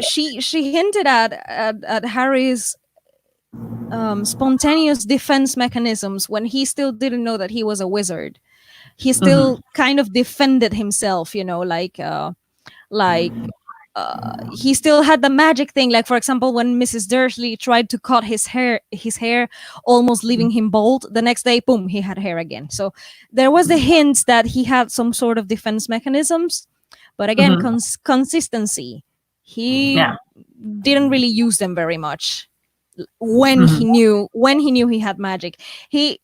she hinted at Harry's spontaneous defense mechanisms when he still didn't know that he was a wizard. He Mm-hmm. still kind of defended himself, like he still had the magic thing. Like, for example, when Mrs. Dursley tried to cut his hair, almost leaving him bald, the next day, boom, he had hair again. So there was the hint that he had some sort of defense mechanisms, but again, Mm-hmm. consistency. He Yeah. didn't really use them very much Mm-hmm. when he knew he had magic. I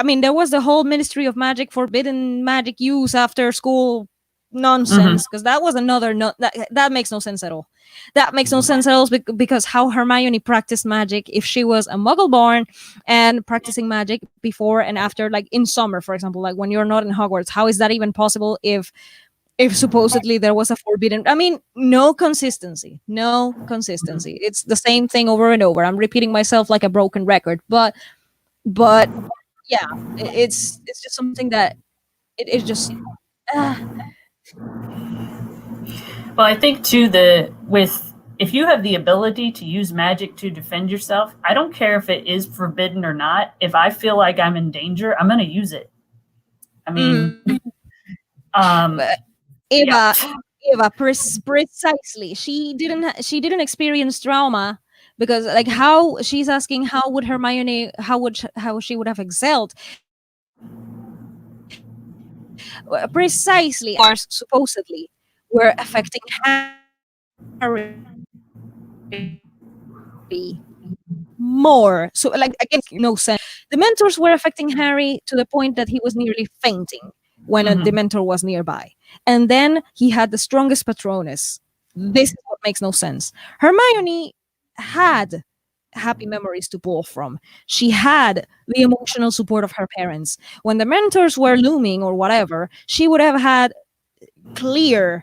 mean, there was the whole Ministry of Magic forbidden magic use after school Mm-hmm. nonsense, because that was another no, that makes no sense at all. That makes no sense at all, because how Hermione practiced magic if she was a muggle born and practicing magic before and after, like in summer, for example, like when you're not in Hogwarts, how is that even possible if supposedly there was a forbidden. I mean, no consistency. It's the same thing over and over. I'm repeating myself like a broken record, but yeah, it's just something that it's just uh, Well, I think too the with if you have the ability to use magic to defend yourself, I don't care if it is forbidden or not. If I feel like I'm in danger, I'm going to use it. I mean, mm, um, yeah. Eva precisely, she didn't experience trauma, because like how she's asking how would Hermione how she would have excelled. Precisely, supposedly were affecting Harry more. So like again, no sense. The mentors were affecting Harry to the point that he was nearly fainting when a Mm-hmm. Dementor was nearby. And then he had the strongest Patronus. This is what makes no sense. Hermione had happy memories to pull from. She had the emotional support of her parents. When the mentors were looming or whatever, she would have had clear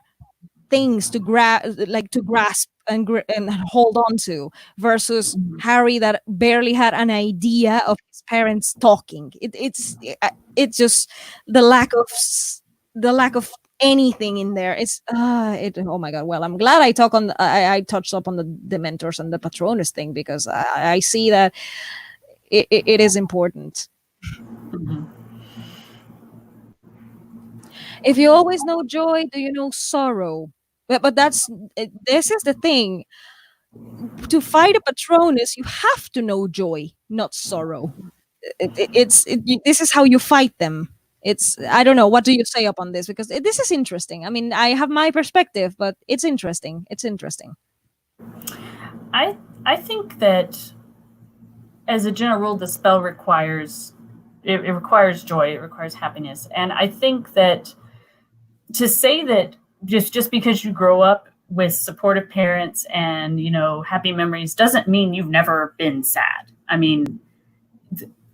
things to grasp and hold on to, versus Harry that barely had an idea of his parents talking. It's just the lack of anything in there. Oh my god. Well, I'm glad I touched up on the mentors and the Patronus thing, because I see that it is important. Mm-hmm. If you always know joy, do you know sorrow? But this is the thing. To fight a Patronus, you have to know joy, not sorrow. This is how you fight them. I don't know. What do you say upon this? Because this is interesting. I mean, I have my perspective, but it's interesting. It's interesting. I I think that as a general rule, the spell it requires joy, it requires happiness, and I think that to say that just because you grow up with supportive parents and happy memories doesn't mean you've never been sad. I mean,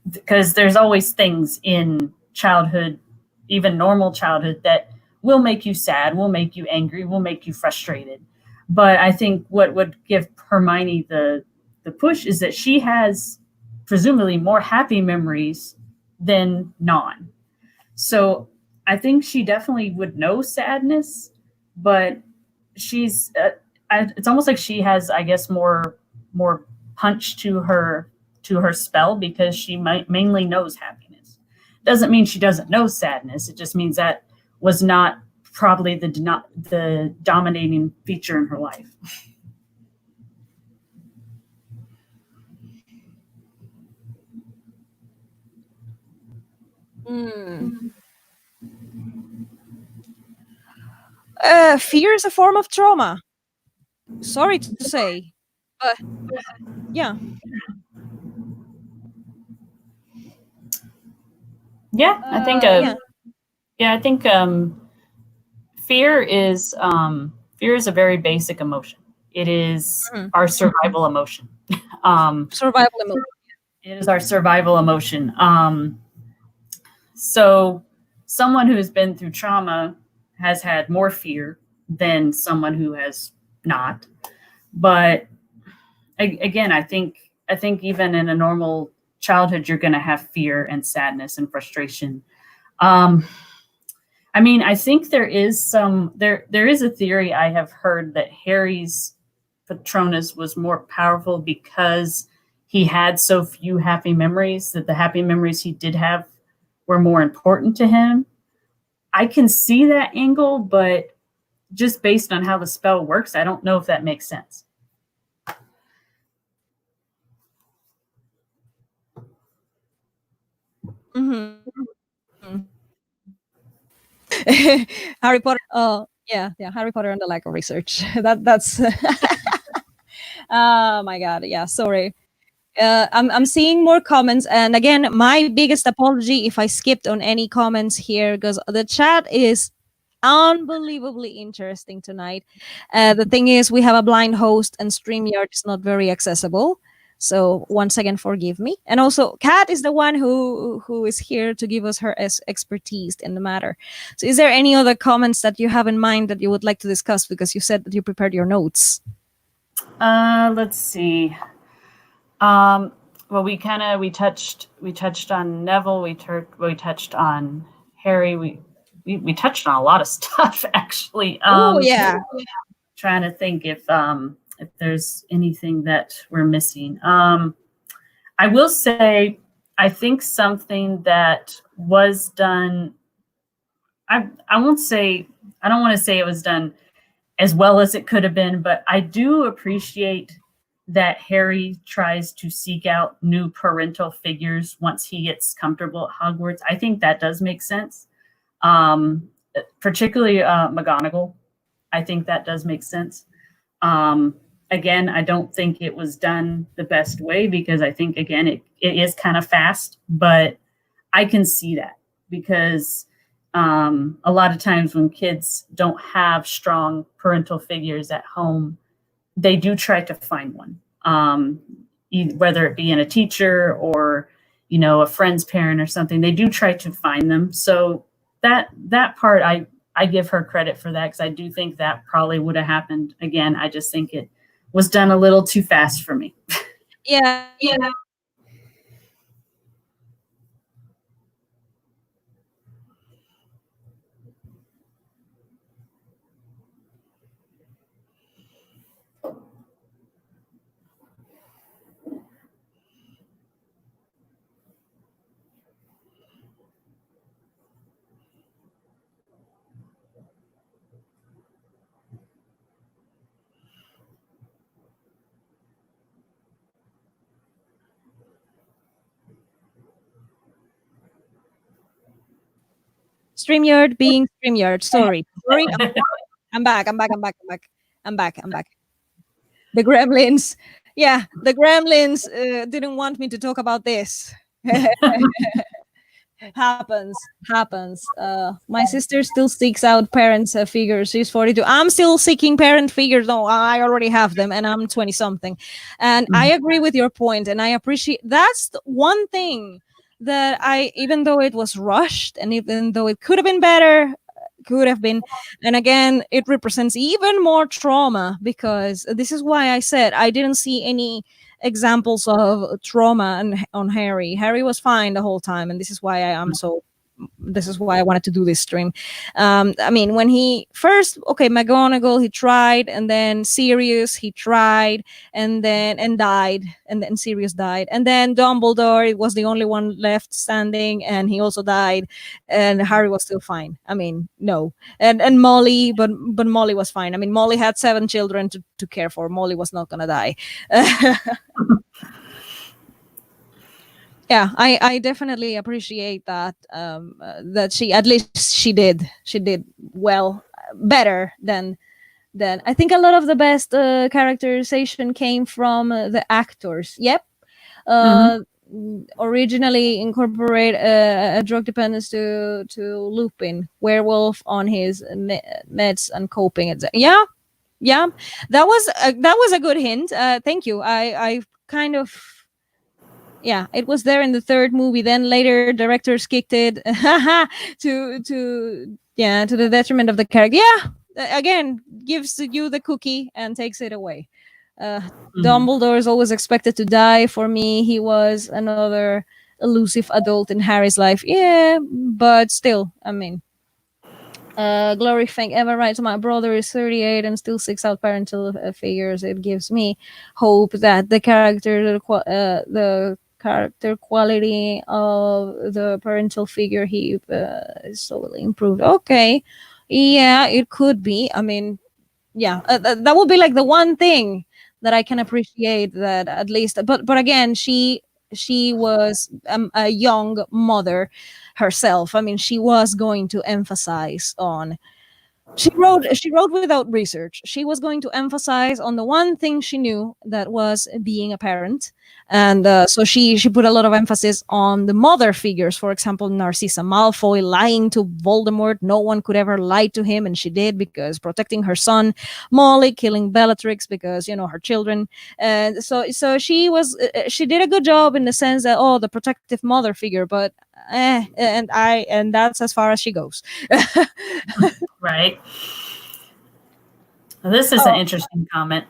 because there's always things in childhood, even normal childhood, that will make you sad, will make you angry, will make you frustrated. But I think what would give Hermione the push is that she has presumably more happy memories than non. So I think she definitely would know sadness, but it's almost like she has, I guess, more punch to her spell because she might mainly knows happiness. Doesn't mean she doesn't know sadness. It just means that was not probably the dominating feature in her life. Mm. Fear is a form of trauma. Sorry to say, but yeah. Yeah, I think Yeah. yeah, I think fear is fear is a very basic emotion. It is Mhm. our survival emotion. Um, Survival emotion. it is our survival emotion. So someone who's been through trauma has had more fear than someone who has not. But again, I think even in a normal childhood, you're going to have fear and sadness and frustration. Um, I mean, I think there is a theory I have heard that Harry's Patronus was more powerful because he had so few happy memories, that the happy memories he did have were more important to him. I can see that angle, but just based on how the spell works, I don't know if that makes sense. Mhm. Harry Potter. Oh, yeah, yeah. Harry Potter and the lack of research. That's. Oh my god. Yeah. Sorry. I'm seeing more comments, and again, my biggest apology if I skipped on any comments here, because the chat is unbelievably interesting tonight. The thing is, we have a blind host, and StreamYard is not very accessible. So once again, forgive me. And also, Kat is the one who is here to give us her expertise in the matter. So, is there any other comments that you have in mind that you would like to discuss? Because you said that you prepared your notes. Let's see. Um, well, we touched on Neville. We touched on Harry. We touched on a lot of stuff actually. Oh yeah. Trying to think if there's anything that we're missing. I will say I think something that was done. I won't say I don't want to say it was done as well as it could have been, but I do appreciate that Harry tries to seek out new parental figures once he gets comfortable at Hogwarts. I think that does make sense. Um, Particularly McGonagall. I think that does make sense. Um, Again, I don't think it was done the best way because I think again it is kind of fast, but I can see that because a lot of times when kids don't have strong parental figures at home, they do try to find one, whether it be in a teacher or a friend's parent or something. They do try to find them. So that part I give her credit for that because I do think that probably would have happened again. I just think it was done a little too fast for me. Yeah. StreamYard being StreamYard. Sorry. Sorry. I'm back. I'm back. I'm back. I'm back. I'm back. I'm back. The Gremlins. Yeah, the Gremlins didn't want me to talk about this. Happens. My sister still seeks out parents figures. She's 42. I'm still seeking parent figures. No, I already have them, and I'm 20 something. And I agree with your point, and I appreciate that's the one thing that I, even though it was rushed, and even though it could have been better, could have been, and again, it represents even more trauma because this is why I said I didn't see any examples of trauma on Harry. Harry was fine the whole time, and this is why I am so. This is why I wanted to do this stream. I mean, when he first, okay, McGonagall, he tried, and then Sirius, he tried, and died, and then Sirius died, and then Dumbledore, it was the only one left standing, and he also died, and Harry was still fine. I mean, no, and Molly, but Molly was fine. I mean, Molly had 7 children to care for. Molly was not gonna die. Yeah, I definitely appreciate that. That she, at least she did well, better than I think a lot of the best characterization came from the actors. Yep. Hmm. uh, Originally incorporate a drug dependence to Lupin, werewolf on his meds and coping. Yeah, yeah, that was a good hint. Thank you. I kind of, yeah, it was there in the third movie. Then later, directors kicked it to yeah, to the detriment of the character. Yeah, again, gives you the cookie and takes it away. Uh, Hmm. Dumbledore is always expected to die. For me, he was another elusive adult in Harry's life. Yeah, but still, I mean, Glory Fink ever writes, my brother is 38 and still seeks out parental figures. It gives me hope that the character quality of the parental figure he is slowly improved. Okay, yeah, it could be. I mean, yeah, that would be like the one thing that I can appreciate, that at least. But again, she was a young mother herself. I mean, she was going to emphasize on, she wrote without research. She was going to emphasize on the one thing she knew, that was being a parent. And so she put a lot of emphasis on the mother figures. For example, Narcissa Malfoy lying to Voldemort. No one could ever lie to him, and she did, because protecting her son. Molly killing Bellatrix because, you know, her children. And so she did a good job in the sense that, oh, the protective mother figure. But and that's as far as she goes. Right. This is an Oh, interesting comment.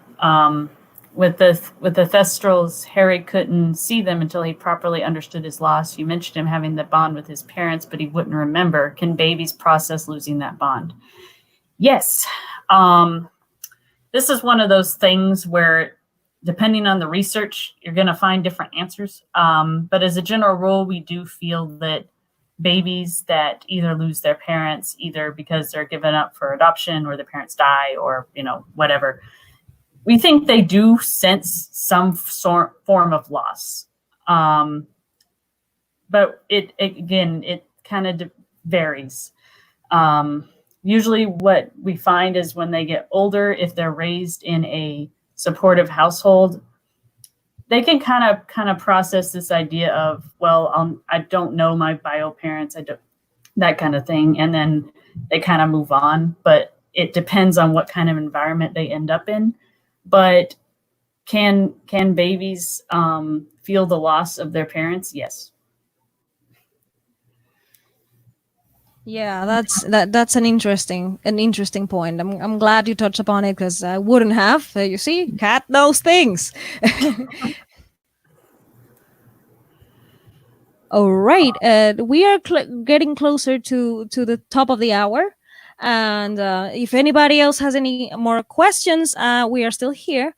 With the Thestrals, Harry couldn't see them until he properly understood his loss. You mentioned him having the bond with his parents, but he wouldn't remember. Can babies process losing that bond? Yes. Um, this is one of those things where, depending on the research, you're going to find different answers. But as a general rule, we do feel that babies that either lose their parents, either because they're given up for adoption or their parents die, or whatever, we think they do sense some form of loss. Um, but it kind of varies. Um, Usually, what we find is when they get older, if they're raised in a supportive household, they can kind of process this idea of, well, I don't know my bio parents, I don't, that kind of thing, and then they kind of move on. But it depends on what kind of environment they end up in. But can babies feel the loss of their parents? Yes. yeah, that's an interesting point. I'm glad you touched upon it, because I wouldn't have. You see, cat knows things. All right, we are getting closer to the top of the hour, and if anybody else has any more questions, we are still here.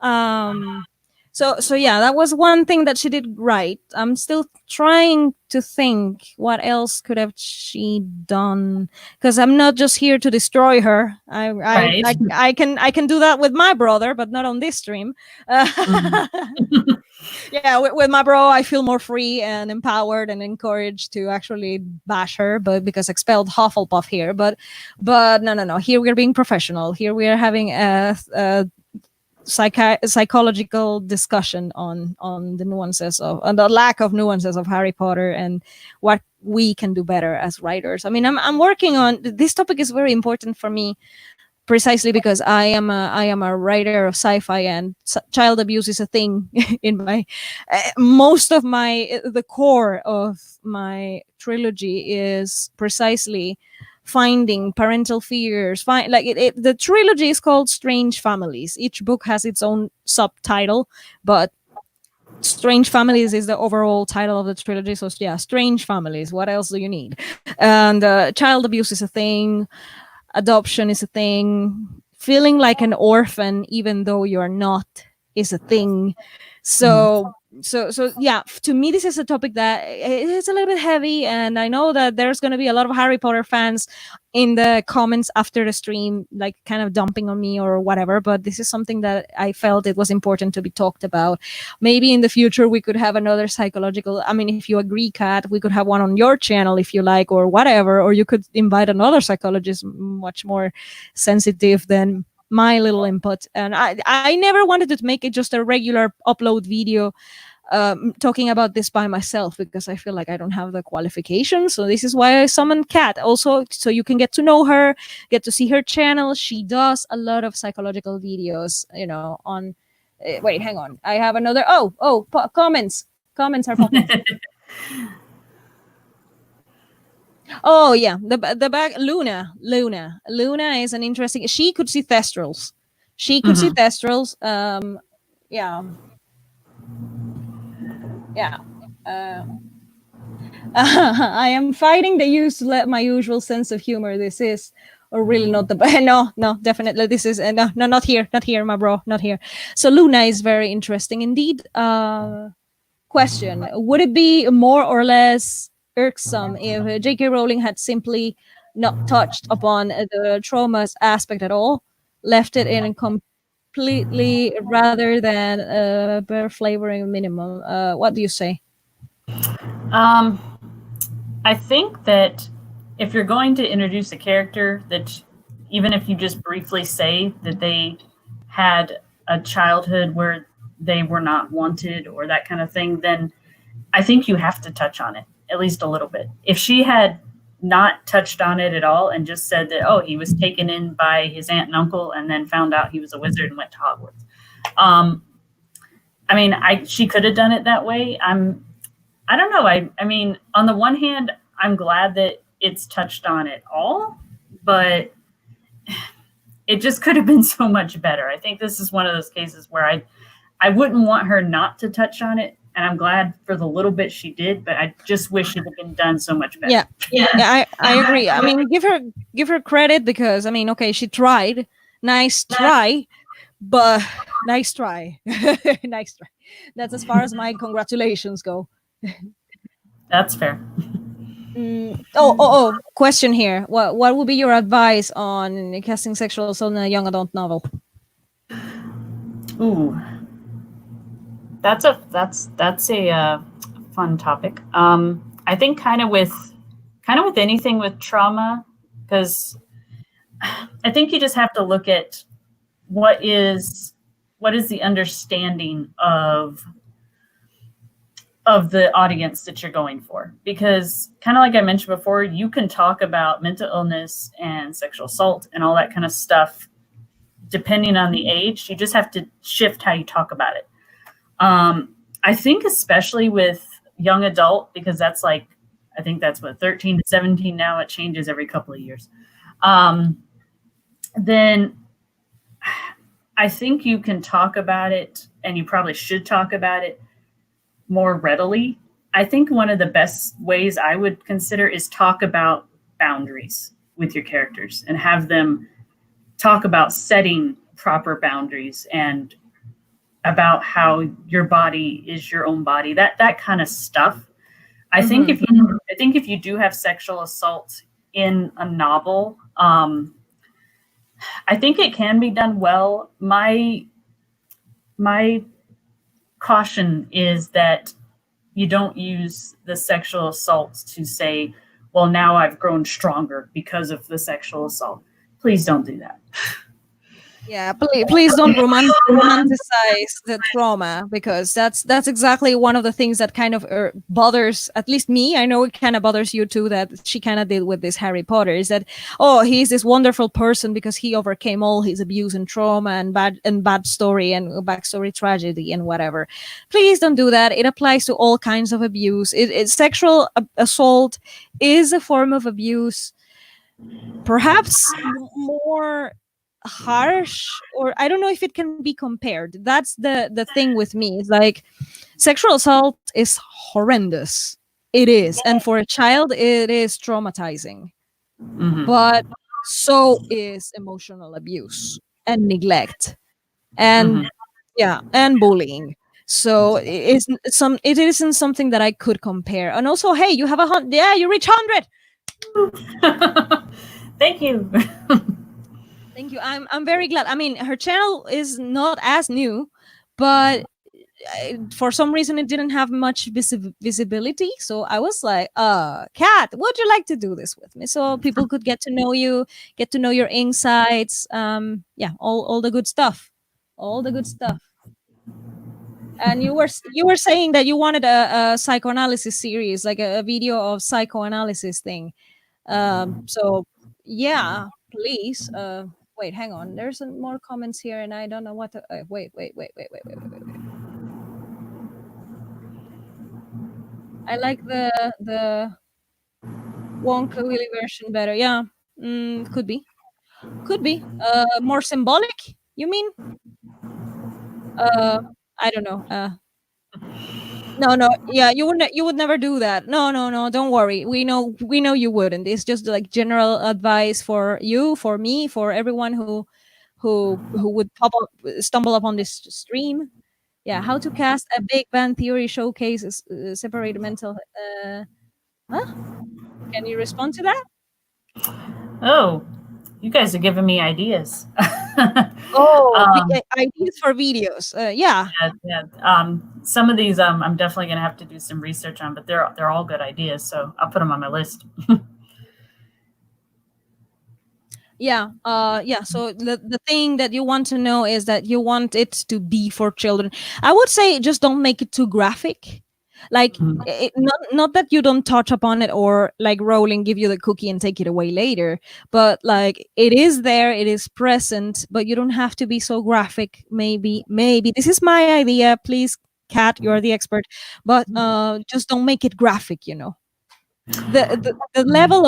Um, so yeah, that was one thing that she did right. I'm still trying to think what else could have she done, because I'm not just here to destroy her. Right. I can do that with my brother, but not on this stream. Mhm. Yeah, with my bro, I feel more free and empowered and encouraged to actually bash her, but because expelled Hufflepuff here. But no, no, no. Here we're being professional. Here we are having a psychological discussion on the nuances of, on the lack of nuances of Harry Potter, and what we can do better as writers. I mean, I'm working on this topic. Is very important for me, precisely because I am a writer of sci-fi, and child abuse is a thing in my most of my, the core of my trilogy is precisely finding parental figures. The trilogy is called Strange Families. Each book has its own subtitle, but Strange Families is the overall title of the trilogy. So yeah, Strange Families. What else do you need? And child abuse is a thing, adoption is a thing, feeling like an orphan even though you're not is a thing. Mhm. So So yeah, to me this is a topic that it's a little bit heavy, and I know that there's going to be a lot of Harry Potter fans in the comments after the stream, like kind of dumping on me or whatever, but this is something that I felt it was important to be talked about. Maybe in the future we could have another psychological, I mean, if you agree, Kat, we could have one on your channel if you like, or whatever, or you could invite another psychologist much more sensitive than my little input. And I never wanted to make it just a regular upload video talking about this by myself, because I feel like I don't have the qualifications. So this is why I summoned Kat, also so you can get to know her, get to see her channel. She does a lot of psychological videos, on. Wait, hang on. I have another. Comments. Comments are popping. Oh yeah, the back Luna is an interesting. She could see thestrals. She could see thestrals. Yeah, yeah. I am fighting the use to let my usual sense of humor. This is, or really not the no, definitely this is no, not here, my bro, not here. So Luna is very interesting indeed. Question: would it be more or less irksome if J.K. Rowling had simply not touched upon the traumas aspect at all, left it in completely, rather than bare flavoring minimum? What do you say? Um, I think that if you're going to introduce a character that, even if you just briefly say that they had a childhood where they were not wanted or that kind of thing, then I think you have to touch on it at least a little bit. If she had not touched on it at all and just said that, oh, he was taken in by his aunt and uncle and then found out he was a wizard and went to Hogwarts. I mean, she could have done it that way. I don't know. I mean, on the one hand, I'm glad that it's touched on at all, but it just could have been so much better. I think this is one of those cases where I wouldn't want her not to touch on it, and I'm glad for the little bit she did, but I just wish it had been done so much better. Yeah, I agree. I mean, give her credit, because I mean, okay, she tried. Nice try, but nice try. Nice try. That's as far as my congratulations go. That's fair. Question here. What would be your advice on casting sexual assault in a young adult novel? Ooh, that's a fun topic. I think kind of with anything with trauma, because I think you just have to look at what is the understanding of the audience that you're going for. Because kind of like I mentioned before, you can talk about mental illness and sexual assault and all that kind of stuff depending on the age. You just have to shift how you talk about it. I think especially with young adult, because that's like, I think that's what, 13 to 17 now. It changes every couple of years. Then I think you can talk about it, and you probably should talk about it more readily. I think one of the best ways I would consider is talk about boundaries with your characters and have them talk about setting proper boundaries and about how your body is your own body, that kind of stuff. I think if you do have sexual assault in a novel, I think it can be done well. My caution is that you don't use the sexual assault to say, well, now I've grown stronger because of the sexual assault. Please don't do that. Yeah, please don't romanticize the trauma, because that's exactly one of the things that kind of bothers at least me. I know it kind of bothers you too, that she kind of did with this Harry Potter, is that, oh, he's this wonderful person because he overcame all his abuse and trauma and bad story and backstory tragedy and whatever. Please don't do that. It applies to all kinds of abuse. Sexual assault is a form of abuse, perhaps more harsh, or I don't know if it can be compared. That's the thing with me. It's like, sexual assault is horrendous. It is, and for a child it is traumatizing. But so is emotional abuse and neglect and and bullying. So it isn't something that I could compare. And also, hey, you have 100. Yeah, you reach 100. Thank you. Thank you. I'm very glad. I mean, her channel is not as new, but for some reason it didn't have much visibility. So I was like, Kat, would you like to do this with me so people could get to know you, get to know your insights, yeah, all the good stuff, all the good stuff. And you were saying that you wanted a psychoanalysis series, like a video of psychoanalysis thing. So yeah, please. Wait, hang on. There's some more comments here, and I don't know what to. Wait. I like the Wonka Willy version better. Yeah, could be. More symbolic. You mean? Uh, I don't know. No, no, yeah, you would never do that. No, no, no, don't worry. We know you wouldn't. It's just like general advice for you, for me, for everyone who would stumble upon this stream. Yeah, how to cast a Big Bang Theory showcases separated mental. Huh? Can you respond to that? Oh, you guys are giving me ideas. Oh, um, ideas for videos. Yeah, yeah, yeah. Some of these I'm definitely gonna have to do some research on, but they're all good ideas, so I'll put them on my list. yeah, so the thing that you want to know is that you want it to be for children. I would say just don't make it too graphic. Like, Mhm. not that you don't touch upon it, or like Rowling give you the cookie and take it away later, but like it is there, it is present, but you don't have to be so graphic. Maybe this is my idea, please, Kat, you're the expert, but just don't make it graphic, the level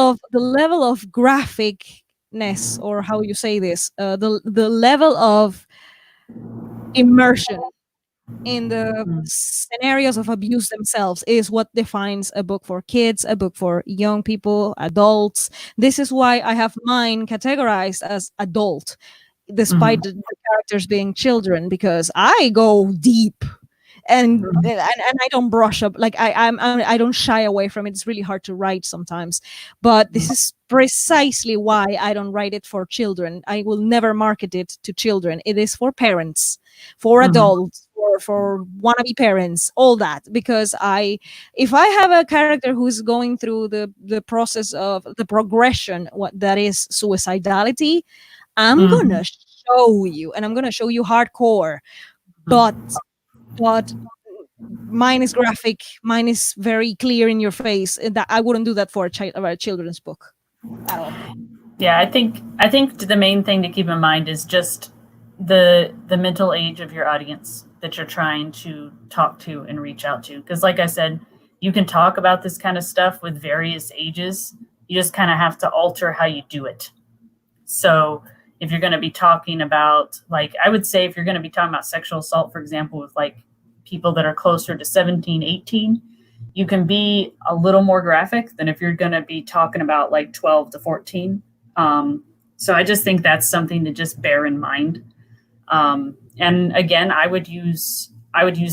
of graphicness, or how you say this, the level of immersion in the scenarios of abuse themselves is what defines a book for kids, a book for young people, adults. This is why I have mine categorized as adult, Mhm. despite the characters being children, because I go deep, and I don't brush up. Like I don't shy away from it. It's really hard to write sometimes, but this is precisely why I don't write it for children. I will never market it to children. It is for parents, for Mhm. adults, for wannabe parents, all that. Because if I have a character who's going through the process of the progression, what that is suicidality, I'm Mhm. gonna show you, and I'm gonna show you hardcore. But Mhm. but mine is graphic, mine is very clear in your face, and that I wouldn't do that for a children's book at all. Yeah, I think the main thing to keep in mind is just the mental age of your audience that you're trying to talk to and reach out to. Because, like I said, you can talk about this kind of stuff with various ages. You just kind of have to alter how you do it. So if you're going to be talking about, like, I would say if you're going to be talking about sexual assault, for example, with like people that are closer to 17, 18, you can be a little more graphic than if you're going to be talking about like 12 to 14. So I just think that's something to just bear in mind. And again, I would use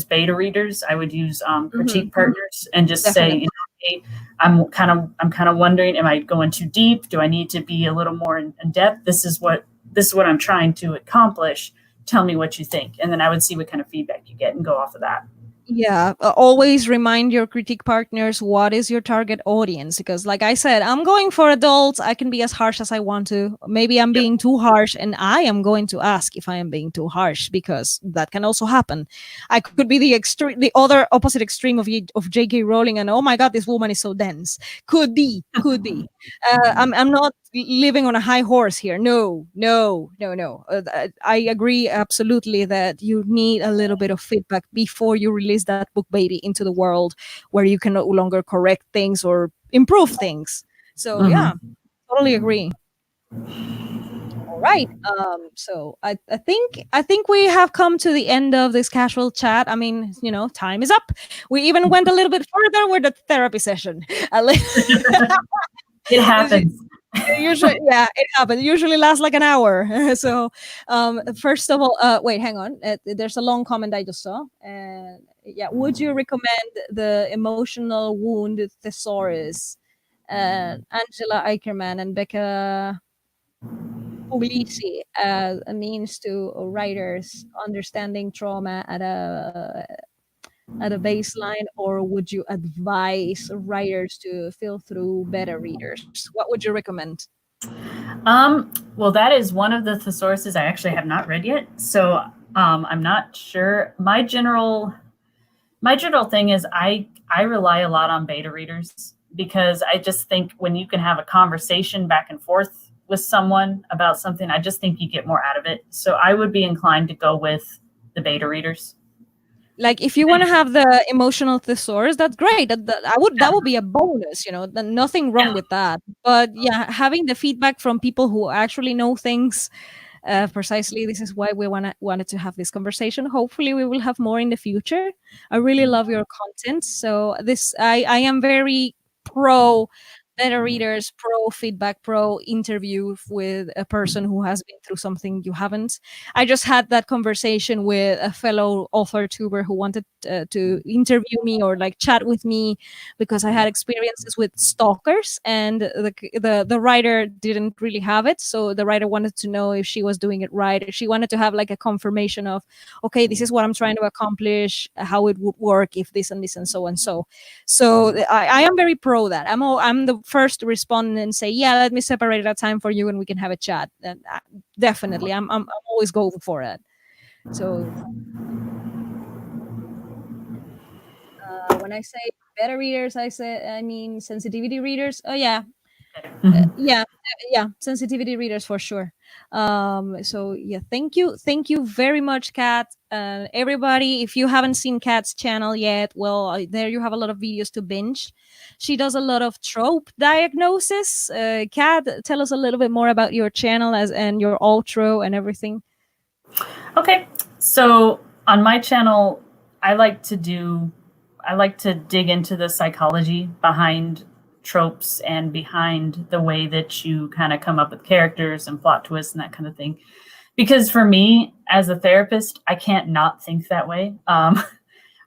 beta readers. I would use Hmm. critique partners and just say, Definitely. hey, I'm kind of wondering, am I going too deep? Do I need to be a little more in depth? This is what I'm trying to accomplish. Tell me what you think, and then I would see what kind of feedback you get and go off of that. Yeah, always remind your critique partners what is your target audience, because like I said, I'm going for adults. I can be as harsh as I want to. Maybe I'm Yep. being too harsh, and I am going to ask if I am being too harsh, because that can also happen. I could be the other opposite extreme of J.K. Rowling, and oh my god, this woman is so dense. Could be. I'm not living on a high horse here. No, no, no, no. I agree absolutely that you need a little bit of feedback before you release that book baby into the world, where you can no longer correct things or improve things. So yeah, Mm-hmm. totally agree. All right. So I think we have come to the end of this casual chat. I mean, time is up. We even went a little bit further with the therapy session. A li- It happens. Usually, yeah, it happens. Usually lasts like an hour. So, first of all, wait, hang on. There's a long comment I just saw, and yeah, would you recommend the emotional wound thesaurus, Angela Eicherman and Becca Puglisi, as a means to writers understanding trauma at a baseline, or would you advise writers to feel through beta readers? What would you recommend? Well, that is one of the thesauruses I actually have not read yet, so I'm not sure. My general thing is I rely a lot on beta readers because I just think when you can have a conversation back and forth with someone about something, I just think you get more out of it. So I would be inclined to go with the beta readers. Like, if you want to have the emotional thesaurus, that's great. That would be a bonus, nothing wrong Yeah. with that. But yeah, having the feedback from people who actually know things, precisely, this is why we wanted to have this conversation. Hopefully we will have more in the future. I really love your content, so this I am very pro beta readers, pro feedback, pro interview with a person who has been through something you haven't. I just had that conversation with a fellow author tuber who wanted to interview me or like chat with me because I had experiences with stalkers, and the writer didn't really have it. So the writer wanted to know if she was doing it right. She wanted to have like a confirmation of, okay, this is what I'm trying to accomplish, how it would work if this and this and so and so. So I am very pro that. I'm the first to respond and say, yeah, let me separate a time for you and we can have a chat. And definitely, I'm always going for it. So when I say beta readers, I mean sensitivity readers. Oh yeah, Mhm. yeah, yeah, sensitivity readers for sure. So yeah, thank you very much, Kat. Everybody, if you haven't seen Kat's channel yet, well, there you have a lot of videos to binge. She does a lot of trope diagnosis. Kat, tell us a little bit more about your channel as and your outro and everything. Okay. So on my channel, I like to do I like to dig into the psychology behind tropes and behind the way that you kind of come up with characters and plot twists and that kind of thing. Because for me, as a therapist, I can't not think that way.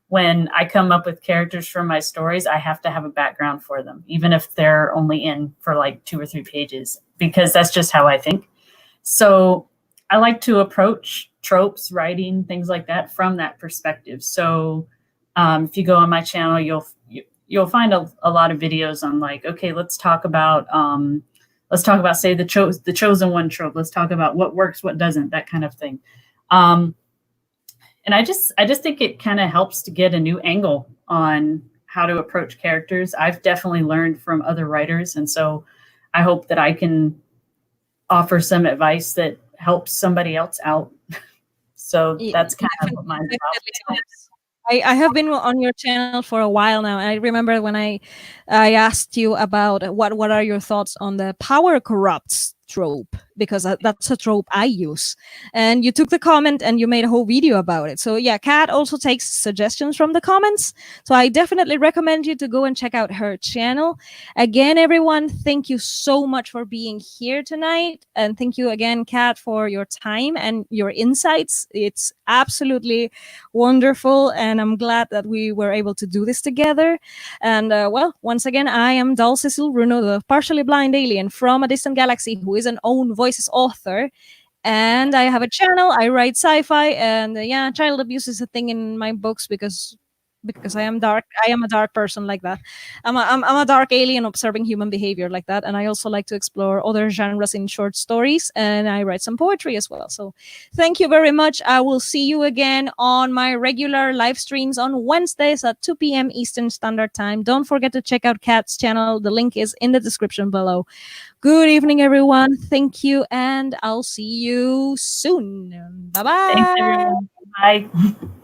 When I come up with characters from my stories, I have to have a background for them, even if they're only in for like 2 or 3 pages, because that's just how I think. So I like to approach tropes, writing, things like that from that perspective. So if you go on my channel, you'll find a lot of videos on like, okay, let's talk about say the chosen one trope. Let's talk about what works, what doesn't, that kind of thing. Um, and I just think it kind of helps to get a new angle on how to approach characters. I've definitely learned from other writers, and so I hope that I can offer some advice that helps somebody else out. So that's kind of what mine's Definitely about. helps. I have been on your channel for a while now. I remember when I asked you about what are your thoughts on the power corrupts trope, because that's a trope I use, and you took the comment and you made a whole video about it. So yeah, Kat also takes suggestions from the comments, so I definitely recommend you to go and check out her channel. Again, everyone, thank you so much for being here tonight, and thank you again, Kat, for your time and your insights. It's absolutely wonderful, and I'm glad that we were able to do this together. And well, once again, I am Dal Cecil Bruno, the partially blind alien from a distant galaxy who is an own voices author. And I have a channel. I write sci-fi, and yeah, child abuse is a thing in my books because I am dark. I am a dark person like that. I'm a dark alien observing human behavior like that. And I also like to explore other genres in short stories, and I write some poetry as well. So thank you very much. I will see you again on my regular live streams on Wednesdays at 2 p.m. Eastern Standard Time. Don't forget to check out Kat's channel. The link is in the description below. Good evening, everyone. Thank you, and I'll see you soon. Bye Thanks, bye. everyone. Bye.